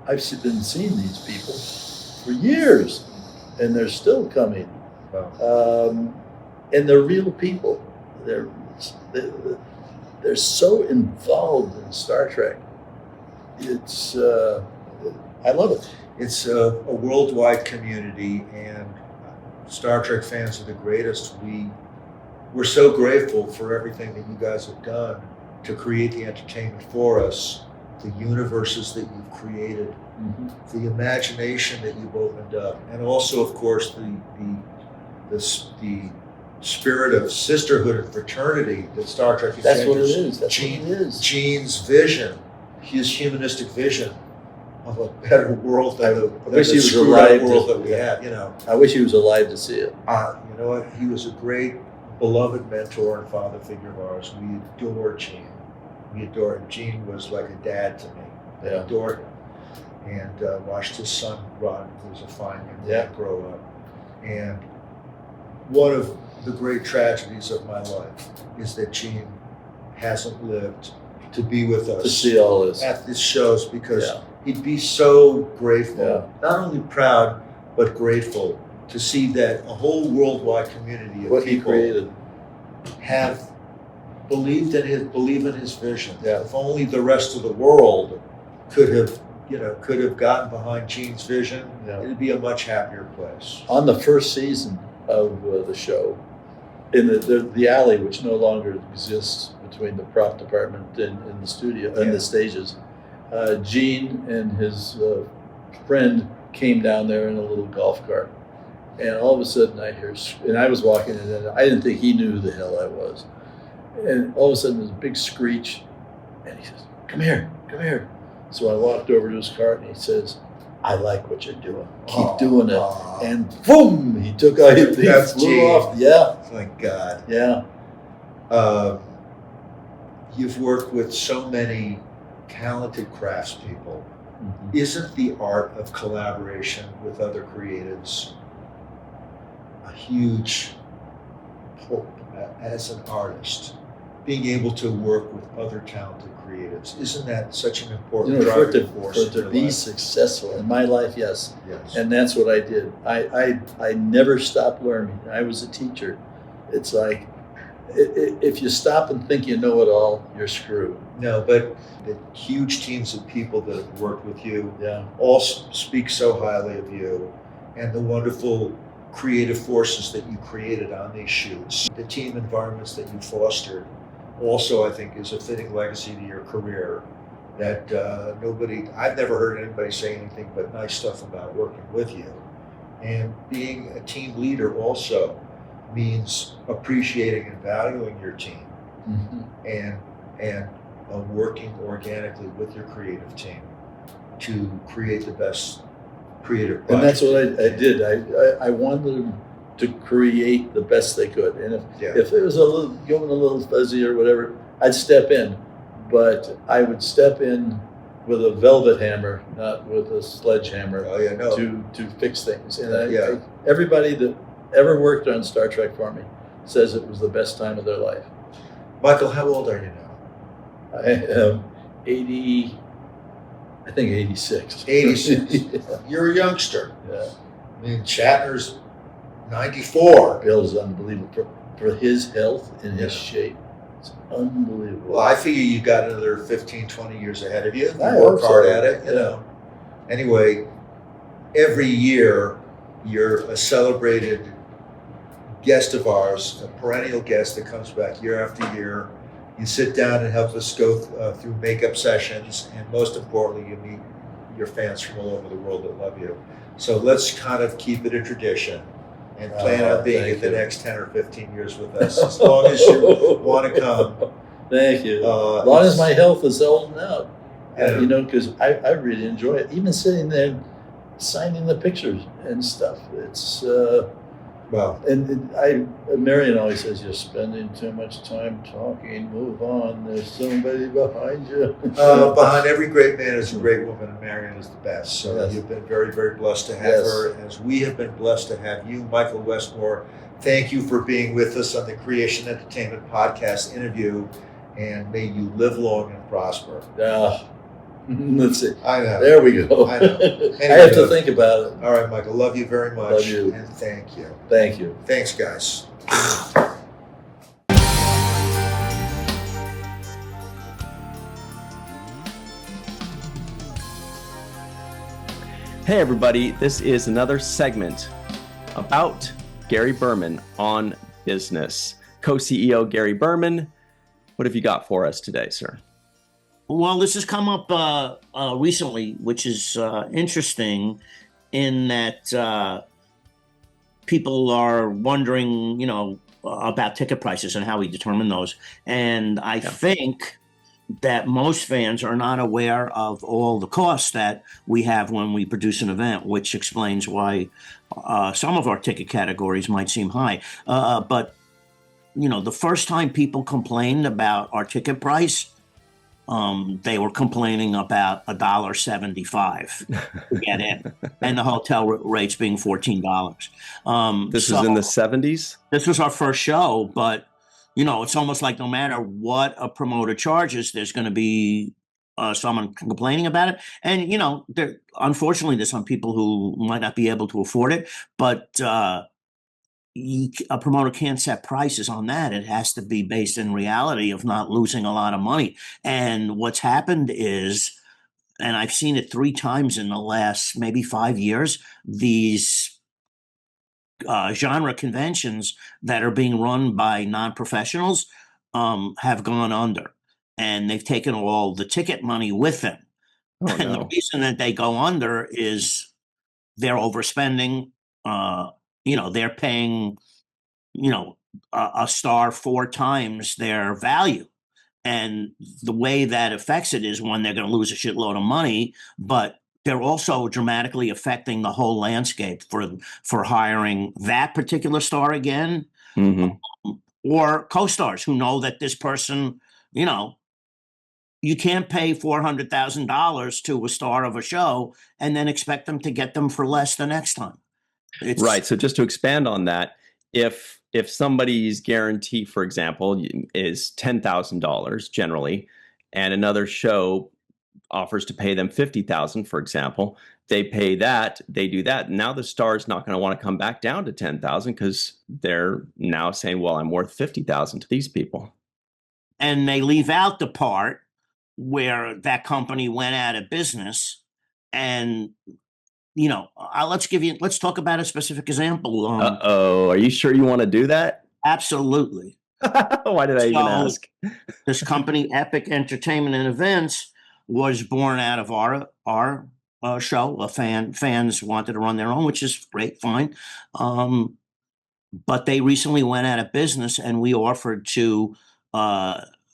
S3: I've been seeing these people for years, and they're still coming.
S2: Wow.
S3: And they're real people. They're so involved in Star Trek. It's I love it.
S2: It's a worldwide community, and Star Trek fans are the greatest. We're so grateful for everything that you guys have done to create the entertainment for us, the universes that you've created, the imagination that you've opened up, and also, of course, the spirit of sisterhood and fraternity that Star Trek is.
S3: That's what it is. That's what it is.
S2: Gene's vision, his humanistic vision of a better world than the
S3: wish he was
S2: screwed up
S3: alive
S2: world
S3: to-
S2: that we have.
S3: I wish he was alive to see it.
S2: You know what? He was a great, beloved mentor and father figure of ours. We adored Gene. We adored him. Gene was like a dad to me. I
S3: Yeah.
S2: adored him. And watched his son, Rod, who was a fine young
S3: Yeah.
S2: man, grow up. And one of the great tragedies of my life is that Gene hasn't lived to be with us
S3: To see all this.
S2: at these shows, because
S3: Yeah.
S2: he'd be so grateful,
S3: Yeah.
S2: not only proud, but grateful to see that a whole worldwide community of
S3: What he
S2: people
S3: created.
S2: have believe in his vision.
S3: Yeah.
S2: If only the rest of the world could have gotten behind Gene's vision,
S3: Yeah.
S2: it'd be a much happier place.
S3: On the first season of the show, in the alley, which no longer exists between the prop department and the studio and the stages, Gene and his friend came down there in a little golf cart, and all of a sudden I hear, and I was walking in, and I didn't think he knew who the hell I was, and all of a sudden there's a big screech, and he says, "Come here, come here." So I walked over to his cart, and he says, "I like what you're doing. Keep doing it." And boom, he took out. He flew off. Yeah.
S2: Thank God.
S3: Yeah.
S2: You've worked with so many talented craftspeople.
S3: Mm-hmm.
S2: Isn't the art of collaboration with other creatives a huge hope as an artist? Being able to work with other talented creatives, isn't that such an important driving force?
S3: For it to be successful in my life, yes.
S2: Yes.
S3: And that's what I did. I never stopped learning. I was a teacher. It's like, if you stop and think you know it all, you're screwed.
S2: No, but the huge teams of people that have worked with you
S3: Yeah.
S2: all speak so highly of you, and the wonderful creative forces that you created on these shoots. The team environments that you fostered also, I think, is a fitting legacy to your career that I've never heard anybody say anything but nice stuff about working with you. And being a team leader also means appreciating and valuing your team,
S3: Mm-hmm.
S2: and working organically with your creative team to create the best creative project.
S3: And that's what I did. I wanted them to create the best they could. And if it was going a little fuzzy or whatever, I'd step in. But I would step in with a velvet hammer, not with a sledgehammer, to fix things. And everybody that ever worked on Star Trek for me says it was the best time of their life.
S2: Michael, how old are you now?
S3: I am 80, I think 86.
S2: 86.
S3: Yeah.
S2: You're a youngster.
S3: Yeah.
S2: I mean, Shatner's 94.
S3: Bill's unbelievable for his health and his shape. It's unbelievable.
S2: Well, I figure you got another 15, 20 years ahead of you. You
S3: I
S2: work
S3: hope
S2: hard
S3: so.
S2: at it, you know. Anyway, every year you're a celebrated guest of ours, a perennial guest that comes back year after year. You sit down and help us go through makeup sessions, and most importantly, you meet your fans from all over the world that love you. So let's kind of keep it a tradition and plan on being at the next 10 or 15 years with us, as long as you want to come.
S3: Thank you. As long as my health is holding out, because I really enjoy it. Even sitting there signing the pictures and stuff. It's Marion always says, "You're spending too much time talking. Move on. There's somebody behind you."
S2: Behind every great man is a great woman, and Marion is the best. So you've been very, very blessed to have her, as we have been blessed to have you, Michael Westmore. Thank you for being with us on the Creation Entertainment Podcast interview, and may you live long and prosper.
S3: Let's see.
S2: I know.
S3: There we go.
S2: I know.
S3: I have to think about it.
S2: All right, Michael. Love you very much.
S3: Love you.
S2: And thank you.
S3: Thank you.
S2: Thanks, guys.
S1: Hey, everybody. This is another segment about Gary Berman on business. Co-CEO Gary Berman, what have you got for us today, sir?
S4: Well, this has come up recently, which is interesting in that people are wondering, about ticket prices and how we determine those. And I think that most fans are not aware of all the costs that we have when we produce an event, which explains why some of our ticket categories might seem high. But, the first time people complained about our ticket price, they were complaining about $1.75 to get in, and the hotel rates being $14.
S1: This was in the 70s?
S4: This was our first show, but it's almost like no matter what a promoter charges, there's going to be someone complaining about it. And unfortunately, there's some people who might not be able to afford it, but a promoter can't set prices on that. It has to be based in reality of not losing a lot of money. And what's happened is, and I've seen it 3 times in the last maybe 5 years, these genre conventions that are being run by non-professionals have gone under, and they've taken all the ticket money with them.
S1: Oh
S4: And the
S1: no.
S4: reason that they go under is they're overspending. They're paying, a star 4 times their value. And the way that affects it is, one, they're going to lose a shitload of money, but they're also dramatically affecting the whole landscape for hiring that particular star again,
S1: Hmm.
S4: or co-stars who know that this person, you know, you can't pay $400,000 to a star of a show and then expect them to get them for less the next time. It's
S1: Right. So just to expand on that, if somebody's guarantee, for example, is $10,000 generally, and another show offers to pay them 50,000, for example, they pay that, they do that. Now the star's not going to want to come back down to 10,000 because they're now saying, well, I'm worth 50,000 to these people.
S4: and they leave out the part where that company went out of business. And let's talk about a specific example.
S1: Uh-oh, are you sure you want to do that?
S4: Absolutely.
S1: Why did I even
S4: So
S1: ask?
S4: this company, Epic Entertainment and Events, was born out of our show. Fans wanted to run their own, which is great, fine. But they recently went out of business, and we offered to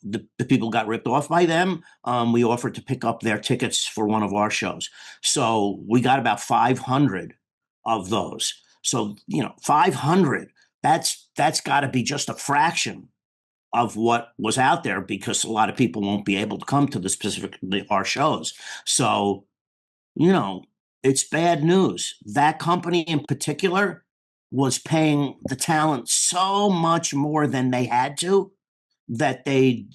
S4: the people got ripped off by them. We offered to pick up their tickets for one of our shows. So we got about 500 of those. So 500. That's got to be just a fraction of what was out there, because a lot of people won't be able to come to our shows. So it's bad news. That company in particular was paying the talent so much more than they had to, that they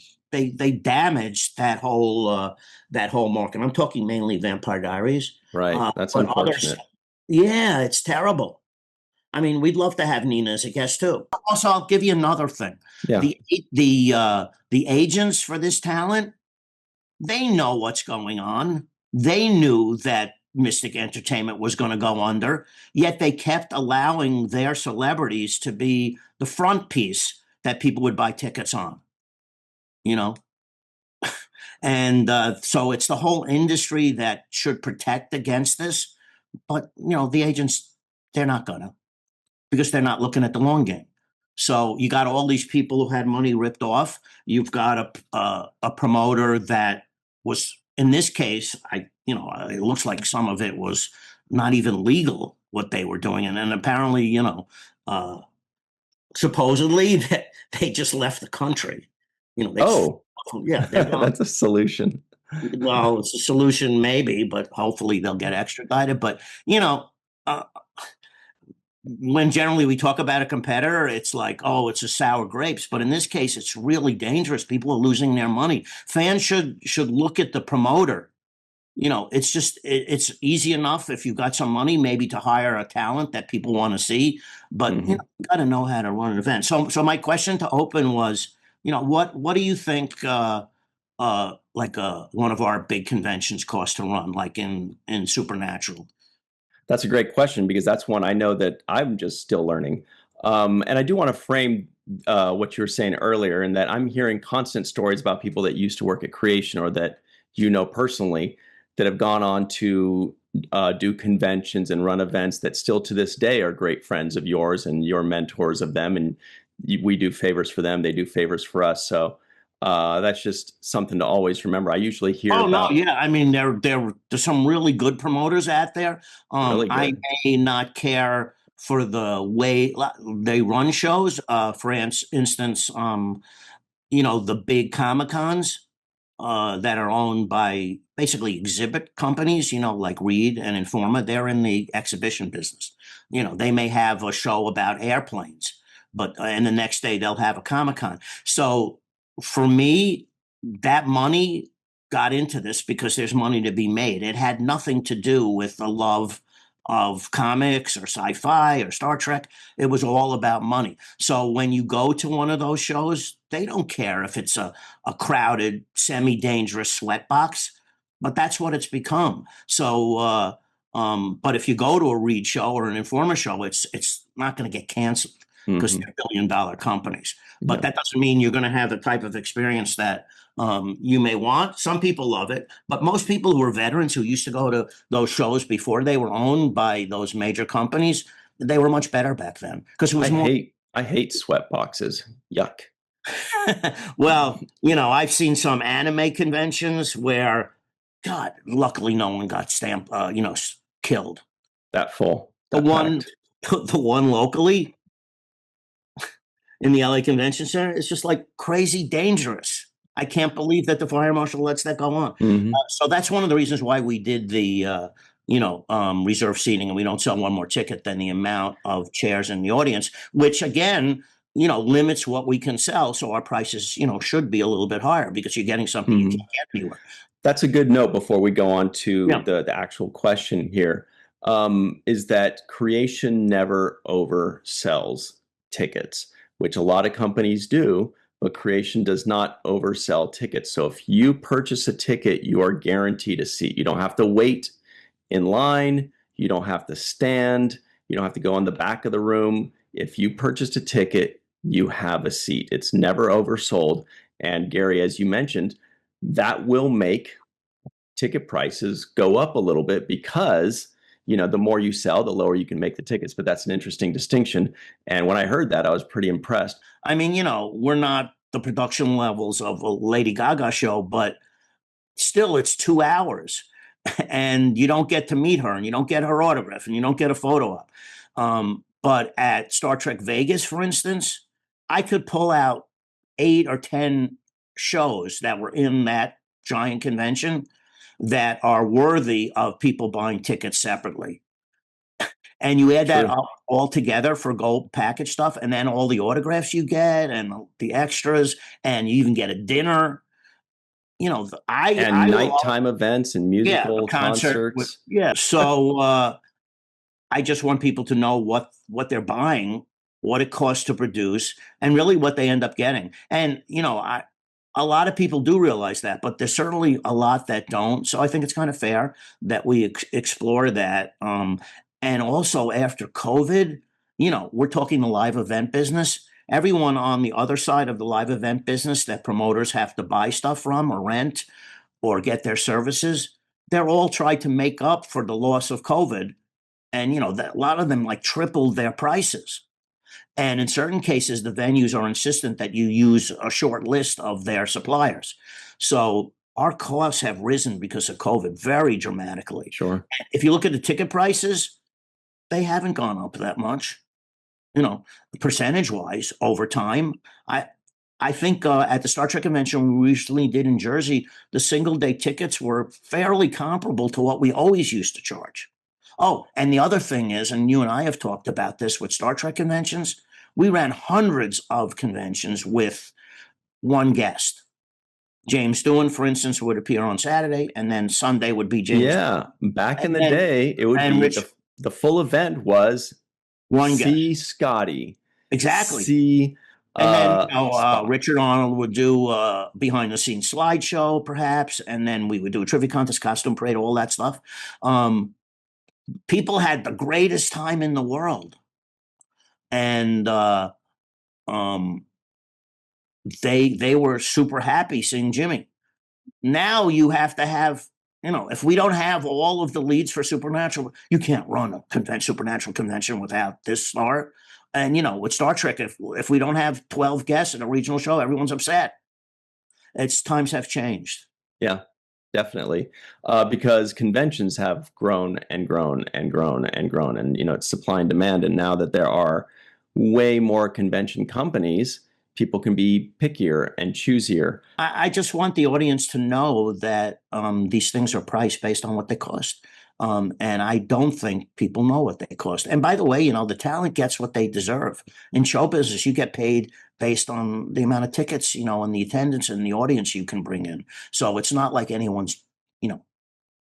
S4: damaged that whole market. I'm talking mainly Vampire Diaries.
S1: Right. That's
S4: But others,
S1: unfortunate.
S4: yeah, it's terrible. I mean, we'd love to have Nina as a guest too. Also, I'll give you another thing.
S1: Yeah.
S4: The agents for this talent, they know what's going on. They knew that Mystic Entertainment was going to go under, yet they kept allowing their celebrities to be the front piece that people would buy tickets on. You know, and so it's the whole industry that should protect against this. But the agents, they're not gonna, because they're not looking at the long game. So you got all these people who had money ripped off. You've got a promoter that was, in this case, it looks like some of it was not even legal what they were doing, and then apparently, supposedly that they just left the country. They just,
S1: Oh,
S4: yeah, they're gone.
S1: that's a solution.
S4: Well, it's a solution maybe, but hopefully they'll get extradited. But uh, when generally we talk about a competitor, it's like, oh, it's a sour grapes. But in this case, it's really dangerous. People are losing their money. Fans should look at the promoter. It's easy enough if you've got some money, maybe, to hire a talent that people want to see. But
S1: Mhm.
S4: you got to know how to run an event. So my question to Open was, what do you think? One of our big conventions costs to run, like in Supernatural?
S1: That's a great question, because that's one I know that I'm just still learning. And I do want to frame what you were saying earlier, in that I'm hearing constant stories about people that used to work at Creation, or that personally, that have gone on to do conventions and run events that still to this day are great friends of yours and your mentors of them. And we do favors for them, they do favors for us. So that's just something to always remember. I usually hear
S4: Oh no,
S1: about
S4: yeah. I mean, there's some really good promoters out there.
S1: really
S4: I
S1: good.
S4: may not care for the way they run shows. For instance, the big Comic Cons that are owned by basically exhibit companies, like Reed and Informa. They're in the exhibition business. They may have a show about airplanes, but and the next day they'll have a Comic Con. So for me, that money got into this because there's money to be made. It had nothing to do with the love of comics or sci-fi or Star Trek. It was all about money. So when you go to one of those shows, they don't care if it's a crowded, semi-dangerous sweatbox, but that's what it's become. So, but if you go to a Reed show or an Informer show, it's not going to get canceled because they're billion-dollar companies. But that doesn't mean you're going to have the type of experience that you may want. Some people love it, but most people who are veterans who used to go to those shows before they were owned by those major companies, they were much better back then because it was more.
S1: I hate sweat boxes. Yuck.
S4: Well, I've seen some anime conventions where, God, luckily no one got killed.
S1: That full.
S4: The one locally in the LA Convention Center is just like crazy dangerous. I can't believe that the fire marshal lets that go on. So that's one of the reasons why we did the reserve seating, and we don't sell one more ticket than the amount of chairs in the audience, which again, limits what we can sell. So our prices, should be a little bit higher because you're getting something you can't get anywhere.
S1: That's a good note before we go on to the actual question here. Is that creation never oversells tickets, which a lot of companies do, but creation does not oversell tickets. So if you purchase a ticket, you are guaranteed a seat. You don't have to wait in line. You don't have to stand. You don't have to go in the back of the room. If you purchased a ticket, you have a seat. It's never oversold. And Gary, as you mentioned, that will make ticket prices go up a little bit because the more you sell, the lower you can make the tickets. But that's an interesting distinction. And when I heard that, I was pretty impressed.
S4: I mean, we're not the production levels of a Lady Gaga show, but still it's 2 hours and you don't get to meet her and you don't get her autograph and you don't get a photo op. But at Star Trek Vegas, for instance, I could pull out 8 or 10 shows that were in that giant convention that are worthy of people buying tickets separately. And you add that up all together for gold package stuff, and then all the autographs you get and the extras, and you even get a dinner.
S1: Nighttime events and musical concerts.
S4: So I just want people to know what they're buying, what it costs to produce, and really what they end up getting. And a lot of people do realize that, but there's certainly a lot that don't. So I think it's kind of fair that we explore that. And also after COVID, we're talking the live event business. Everyone on the other side of the live event business that promoters have to buy stuff from or rent or get their services, they're all trying to make up for the loss of COVID. And, a lot of them like tripled their prices. And in certain cases, the venues are insistent that you use a short list of their suppliers. So our costs have risen because of COVID very dramatically.
S1: Sure.
S4: If you look at the ticket prices, they haven't gone up that much, percentage wise over time. I think at the Star Trek convention we recently did in Jersey, the single day tickets were fairly comparable to what we always used to charge. Oh, and the other thing is, and you and I have talked about this with Star Trek conventions, we ran hundreds of conventions with one guest. James Doohan, for instance, would appear on Saturday, and then Sunday would be James.
S1: Yeah, back in the day, it would be the full event was
S4: one
S1: see Scotty.
S4: Exactly.
S1: See.
S4: And then Richard Arnold would do behind the scenes slideshow, perhaps, and then we would do a trivia contest, costume parade, all that stuff. People had the greatest time in the world, and they were super happy seeing Jimmy. Now you have to have, if we don't have all of the leads for Supernatural, you can't run a Supernatural convention without this star. And with Star Trek, if we don't have 12 guests at a regional show, everyone's upset. Times have changed.
S1: Yeah. Definitely, because conventions have grown and grown and grown and grown, and it's supply and demand. And now that there are way more convention companies, people can be pickier and choosier.
S4: I just want the audience to know that these things are priced based on what they cost. And I don't think people know what they cost. And by the way, the talent gets what they deserve. In show business, you get paid based on the amount of tickets, and the attendance and the audience you can bring in. So it's not like anyone's,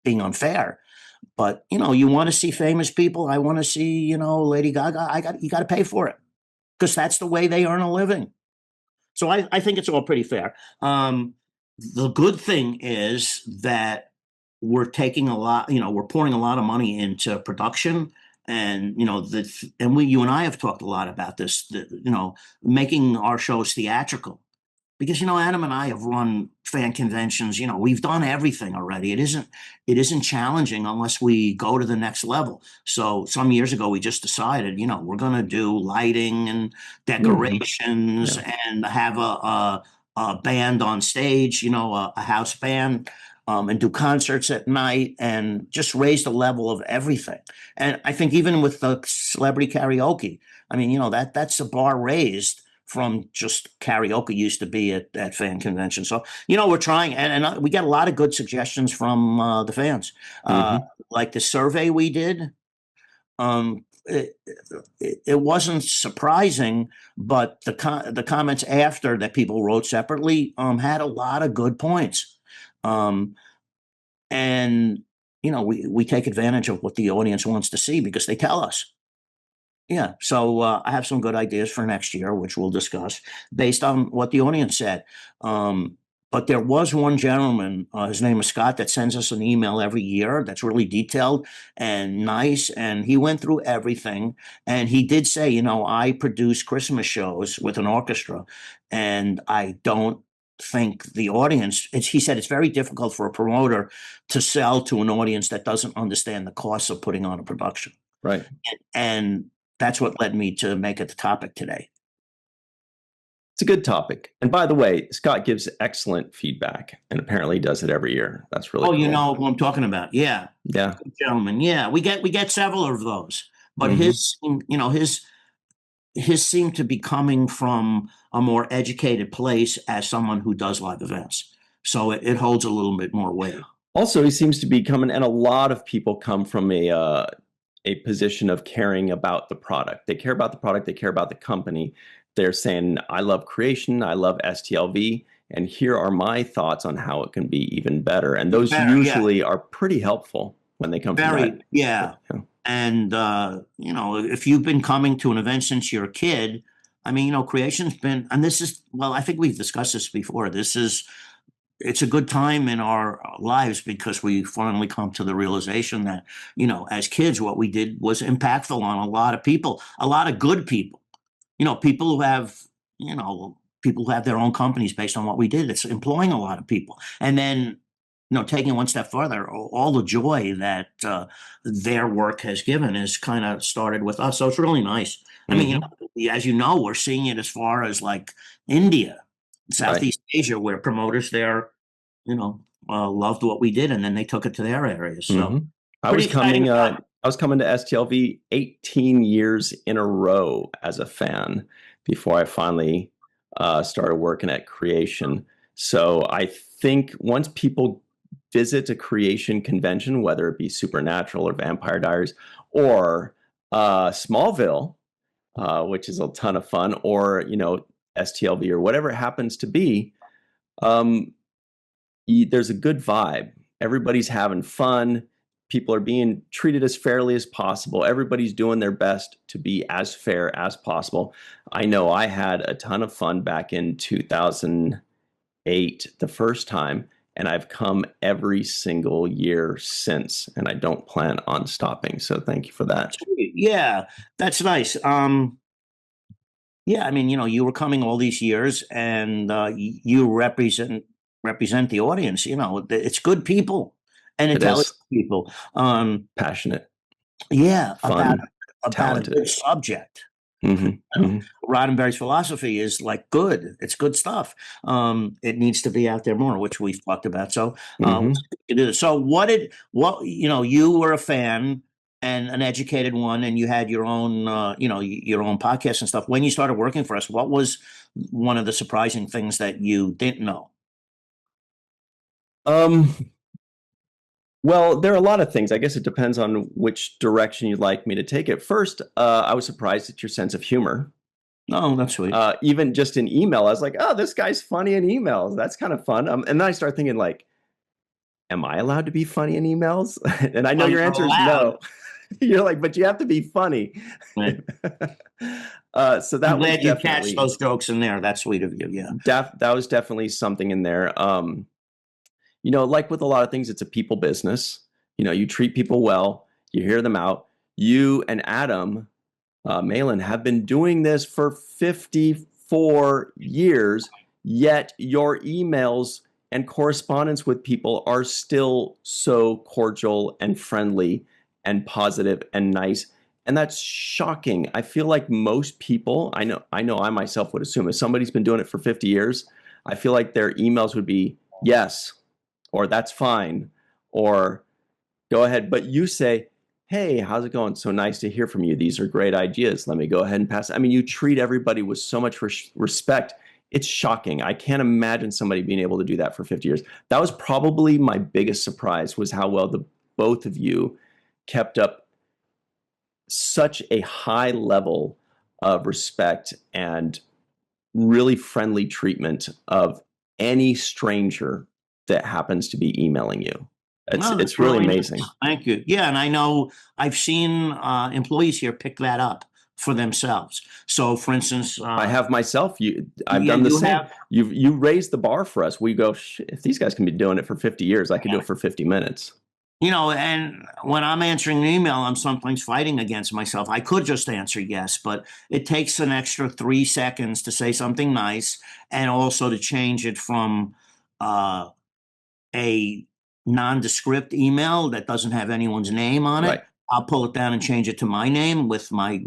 S4: being unfair. But you want to see famous people. I want to see, Lady Gaga. You got to pay for it because that's the way they earn a living. So I think it's all pretty fair. The good thing is that we're taking a lot, we're pouring a lot of money into production, and you and I have talked a lot about this, making our shows theatrical. Because Adam and I have run fan conventions. We've done everything already. It isn't challenging unless we go to the next level. So some years ago, we just decided, we're going to do lighting and decorations and have a band on stage, a house band, and do concerts at night and just raise the level of everything. And I think even with the celebrity karaoke, I mean, that's a bar raised from just karaoke used to be at fan conventions. So, we're trying, and we get a lot of good suggestions from the fans. Like the survey we did, it wasn't surprising, but the comments after that people wrote separately had a lot of good points. And, we take advantage of what the audience wants to see because they tell us. Yeah, so I have some good ideas for next year, which we'll discuss based on what the audience said. But there was one gentleman, his name is Scott, that sends us an email every year that's really detailed and nice. And he went through everything. And he did say, I produce Christmas shows with an orchestra, and I don't think the audience, he said it's very difficult for a promoter to sell to an audience that doesn't understand the costs of putting on a production.
S1: Right.
S4: And that's what led me to make it the topic today.
S1: It's a good topic. And by the way, Scott gives excellent feedback and apparently does it every year. That's really cool.
S4: You know who I'm talking about. Yeah.
S1: Yeah.
S4: Good gentleman. Yeah. We get several of those. But his seemed to be coming from a more educated place as someone who does live events. So it holds a little bit more weight.
S1: Also, he seems to be coming, and a lot of people come from a position of caring about the product. They care about the product. They care about the company. They're saying, I love creation. I love STLV. And here are my thoughts on how it can be even better. And those usually are pretty helpful when they come from that.
S4: Yeah. And, if you've been coming to an event since you're a kid, I mean, creation's been, and this is, well, I think we've discussed this before. It's a good time in our lives because we finally come to the realization that, as kids, what we did was impactful on a lot of people, a lot of good people, people who have, their own companies based on what we did. It's employing a lot of people. And then, taking it one step further, all the joy that their work has given is kind of started with us. So it's really nice. I mean, as we're seeing it as far as like India, Southeast Asia, where promoters there, loved what we did, and then they took it to their areas. So
S1: I was coming to STLV 18 years in a row as a fan before I finally started working at Creation. So I think once people visit a Creation convention, whether it be Supernatural or Vampire Diaries or Smallville, which is a ton of fun, or STLV or whatever it happens to be, there's a good vibe. Everybody's having fun. People are being treated as fairly as possible. Everybody's doing their best to be as fair as possible. I know I had a ton of fun back in 2008, the first time, and I've come every single year since, and I don't plan on stopping. So thank you for that.
S4: Yeah, that's nice. Yeah, I mean, you were coming all these years, and you represent the audience. It's good people and intelligent people.
S1: Passionate.
S4: Yeah,
S1: fun,
S4: about a good subject. Roddenberry's philosophy is like good. It's good stuff. It needs to be out there more, which we've talked about. So, so you were a fan and an educated one, and you had your own, your own podcast and stuff. When you started working for us, what was one of the surprising things that you didn't know?
S1: Well, there are a lot of things. I guess it depends on which direction you'd like me to take it. First, I was surprised at your sense of humor.
S4: Oh, that's sweet.
S1: Even just in email, I was like, oh, this guy's funny in emails. That's kind of fun. And then I start thinking, like, am I allowed to be funny in emails? And I know
S4: Well,
S1: your
S4: you're
S1: answer is
S4: allowed.
S1: no. You're like, but you have to be funny.
S4: Right.
S1: So
S4: I'm
S1: that was
S4: glad you catch
S1: definitely
S4: those jokes in there. That's sweet of you. Yeah.
S1: that was definitely something in there. Like with a lot of things, it's a people business. You treat people well, you hear them out. You and Adam Malin have been doing this for 54 years, yet your emails and correspondence with people are still so cordial and friendly and positive and nice. And that's shocking. I feel like most people, I know I myself would assume if somebody's been doing it for 50 years, I feel like their emails would be yes, or that's fine, or go ahead. But you say, hey, how's it going? So nice to hear from you. These are great ideas. Let me go ahead and pass. I mean, you treat everybody with so much respect. It's shocking. I can't imagine somebody being able to do that for 50 years. That was probably my biggest surprise, was how well the both of you kept up such a high level of respect and really friendly treatment of any stranger that happens to be emailing you.
S4: No,
S1: It's
S4: that's
S1: really
S4: really
S1: amazing.
S4: nice. Thank you. Yeah, and I know I've seen employees here pick that up for themselves. So, for instance,
S1: I have myself. I've
S4: yeah,
S1: done the
S4: you
S1: same.
S4: have.
S1: You raised the bar for us. We go, if these guys can be doing it for 50 years, I can do it for 50 minutes.
S4: And when I'm answering an email, I'm sometimes fighting against myself. I could just answer yes, but it takes an extra 3 seconds to say something nice and also to change it from uh, a nondescript email that doesn't have anyone's name on it.
S1: Right.
S4: I'll pull it down and change it to my name with my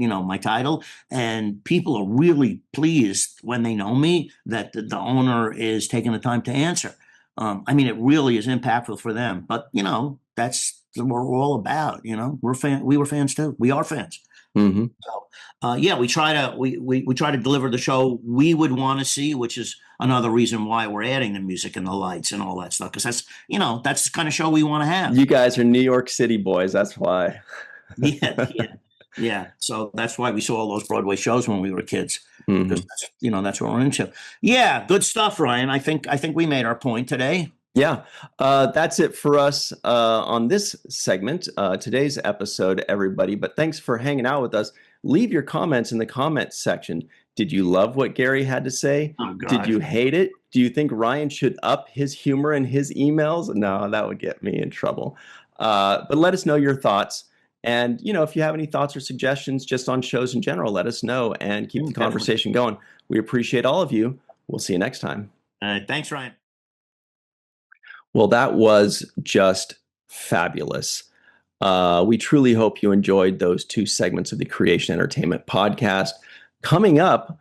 S4: title. And people are really pleased when they know me that the owner is taking the time to answer. I mean, it really is impactful for them. But that's what we're all about. We were fans too. We are fans.
S1: Mm-hmm.
S4: So, yeah, we try to deliver the show we would want to see, which is another reason why we're adding the music and the lights and all that stuff, because that's the kind of show we want to have.
S1: You guys are New York City boys. That's why.
S4: Yeah, yeah, yeah. So that's why we saw all those Broadway shows when we were kids, because that's what we're into. Yeah, good stuff, Ryan. I think we made our point today.
S1: Yeah, that's it for us on this segment, today's episode, everybody. But thanks for hanging out with us. Leave your comments in the comments section. Did you love what Gary had to say?
S4: Oh, God.
S1: Did you hate it? Do you think Ryan should up his humor in his emails? No, that would get me in trouble. But let us know your thoughts. And, if you have any thoughts or suggestions just on shows in general, let us know and keep the conversation going. We appreciate all of you. We'll see you next time.
S4: Thanks, Ryan.
S1: Well, that was just fabulous. We truly hope you enjoyed those 2 segments of the Creation Entertainment podcast. Coming up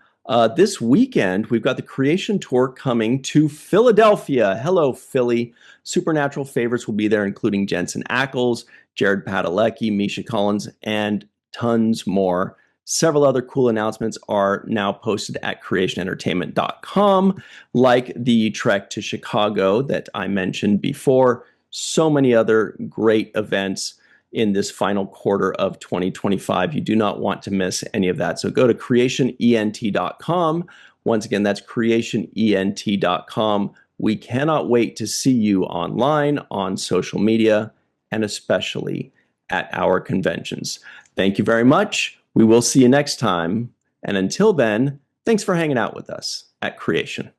S1: this weekend, we've got the Creation Tour coming to Philadelphia. Hello, Philly. Supernatural favorites will be there, including Jensen Ackles, Jared Padalecki, Misha Collins, and tons more. Several other cool announcements are now posted at creationentertainment.com, like the trek to Chicago that I mentioned before. So many other great events in this final quarter of 2025. You do not want to miss any of that. So go to creationent.com. Once again, that's creationent.com. We cannot wait to see you online, on social media, and especially at our conventions. Thank you very much. We will see you next time. And until then, thanks for hanging out with us at Creation.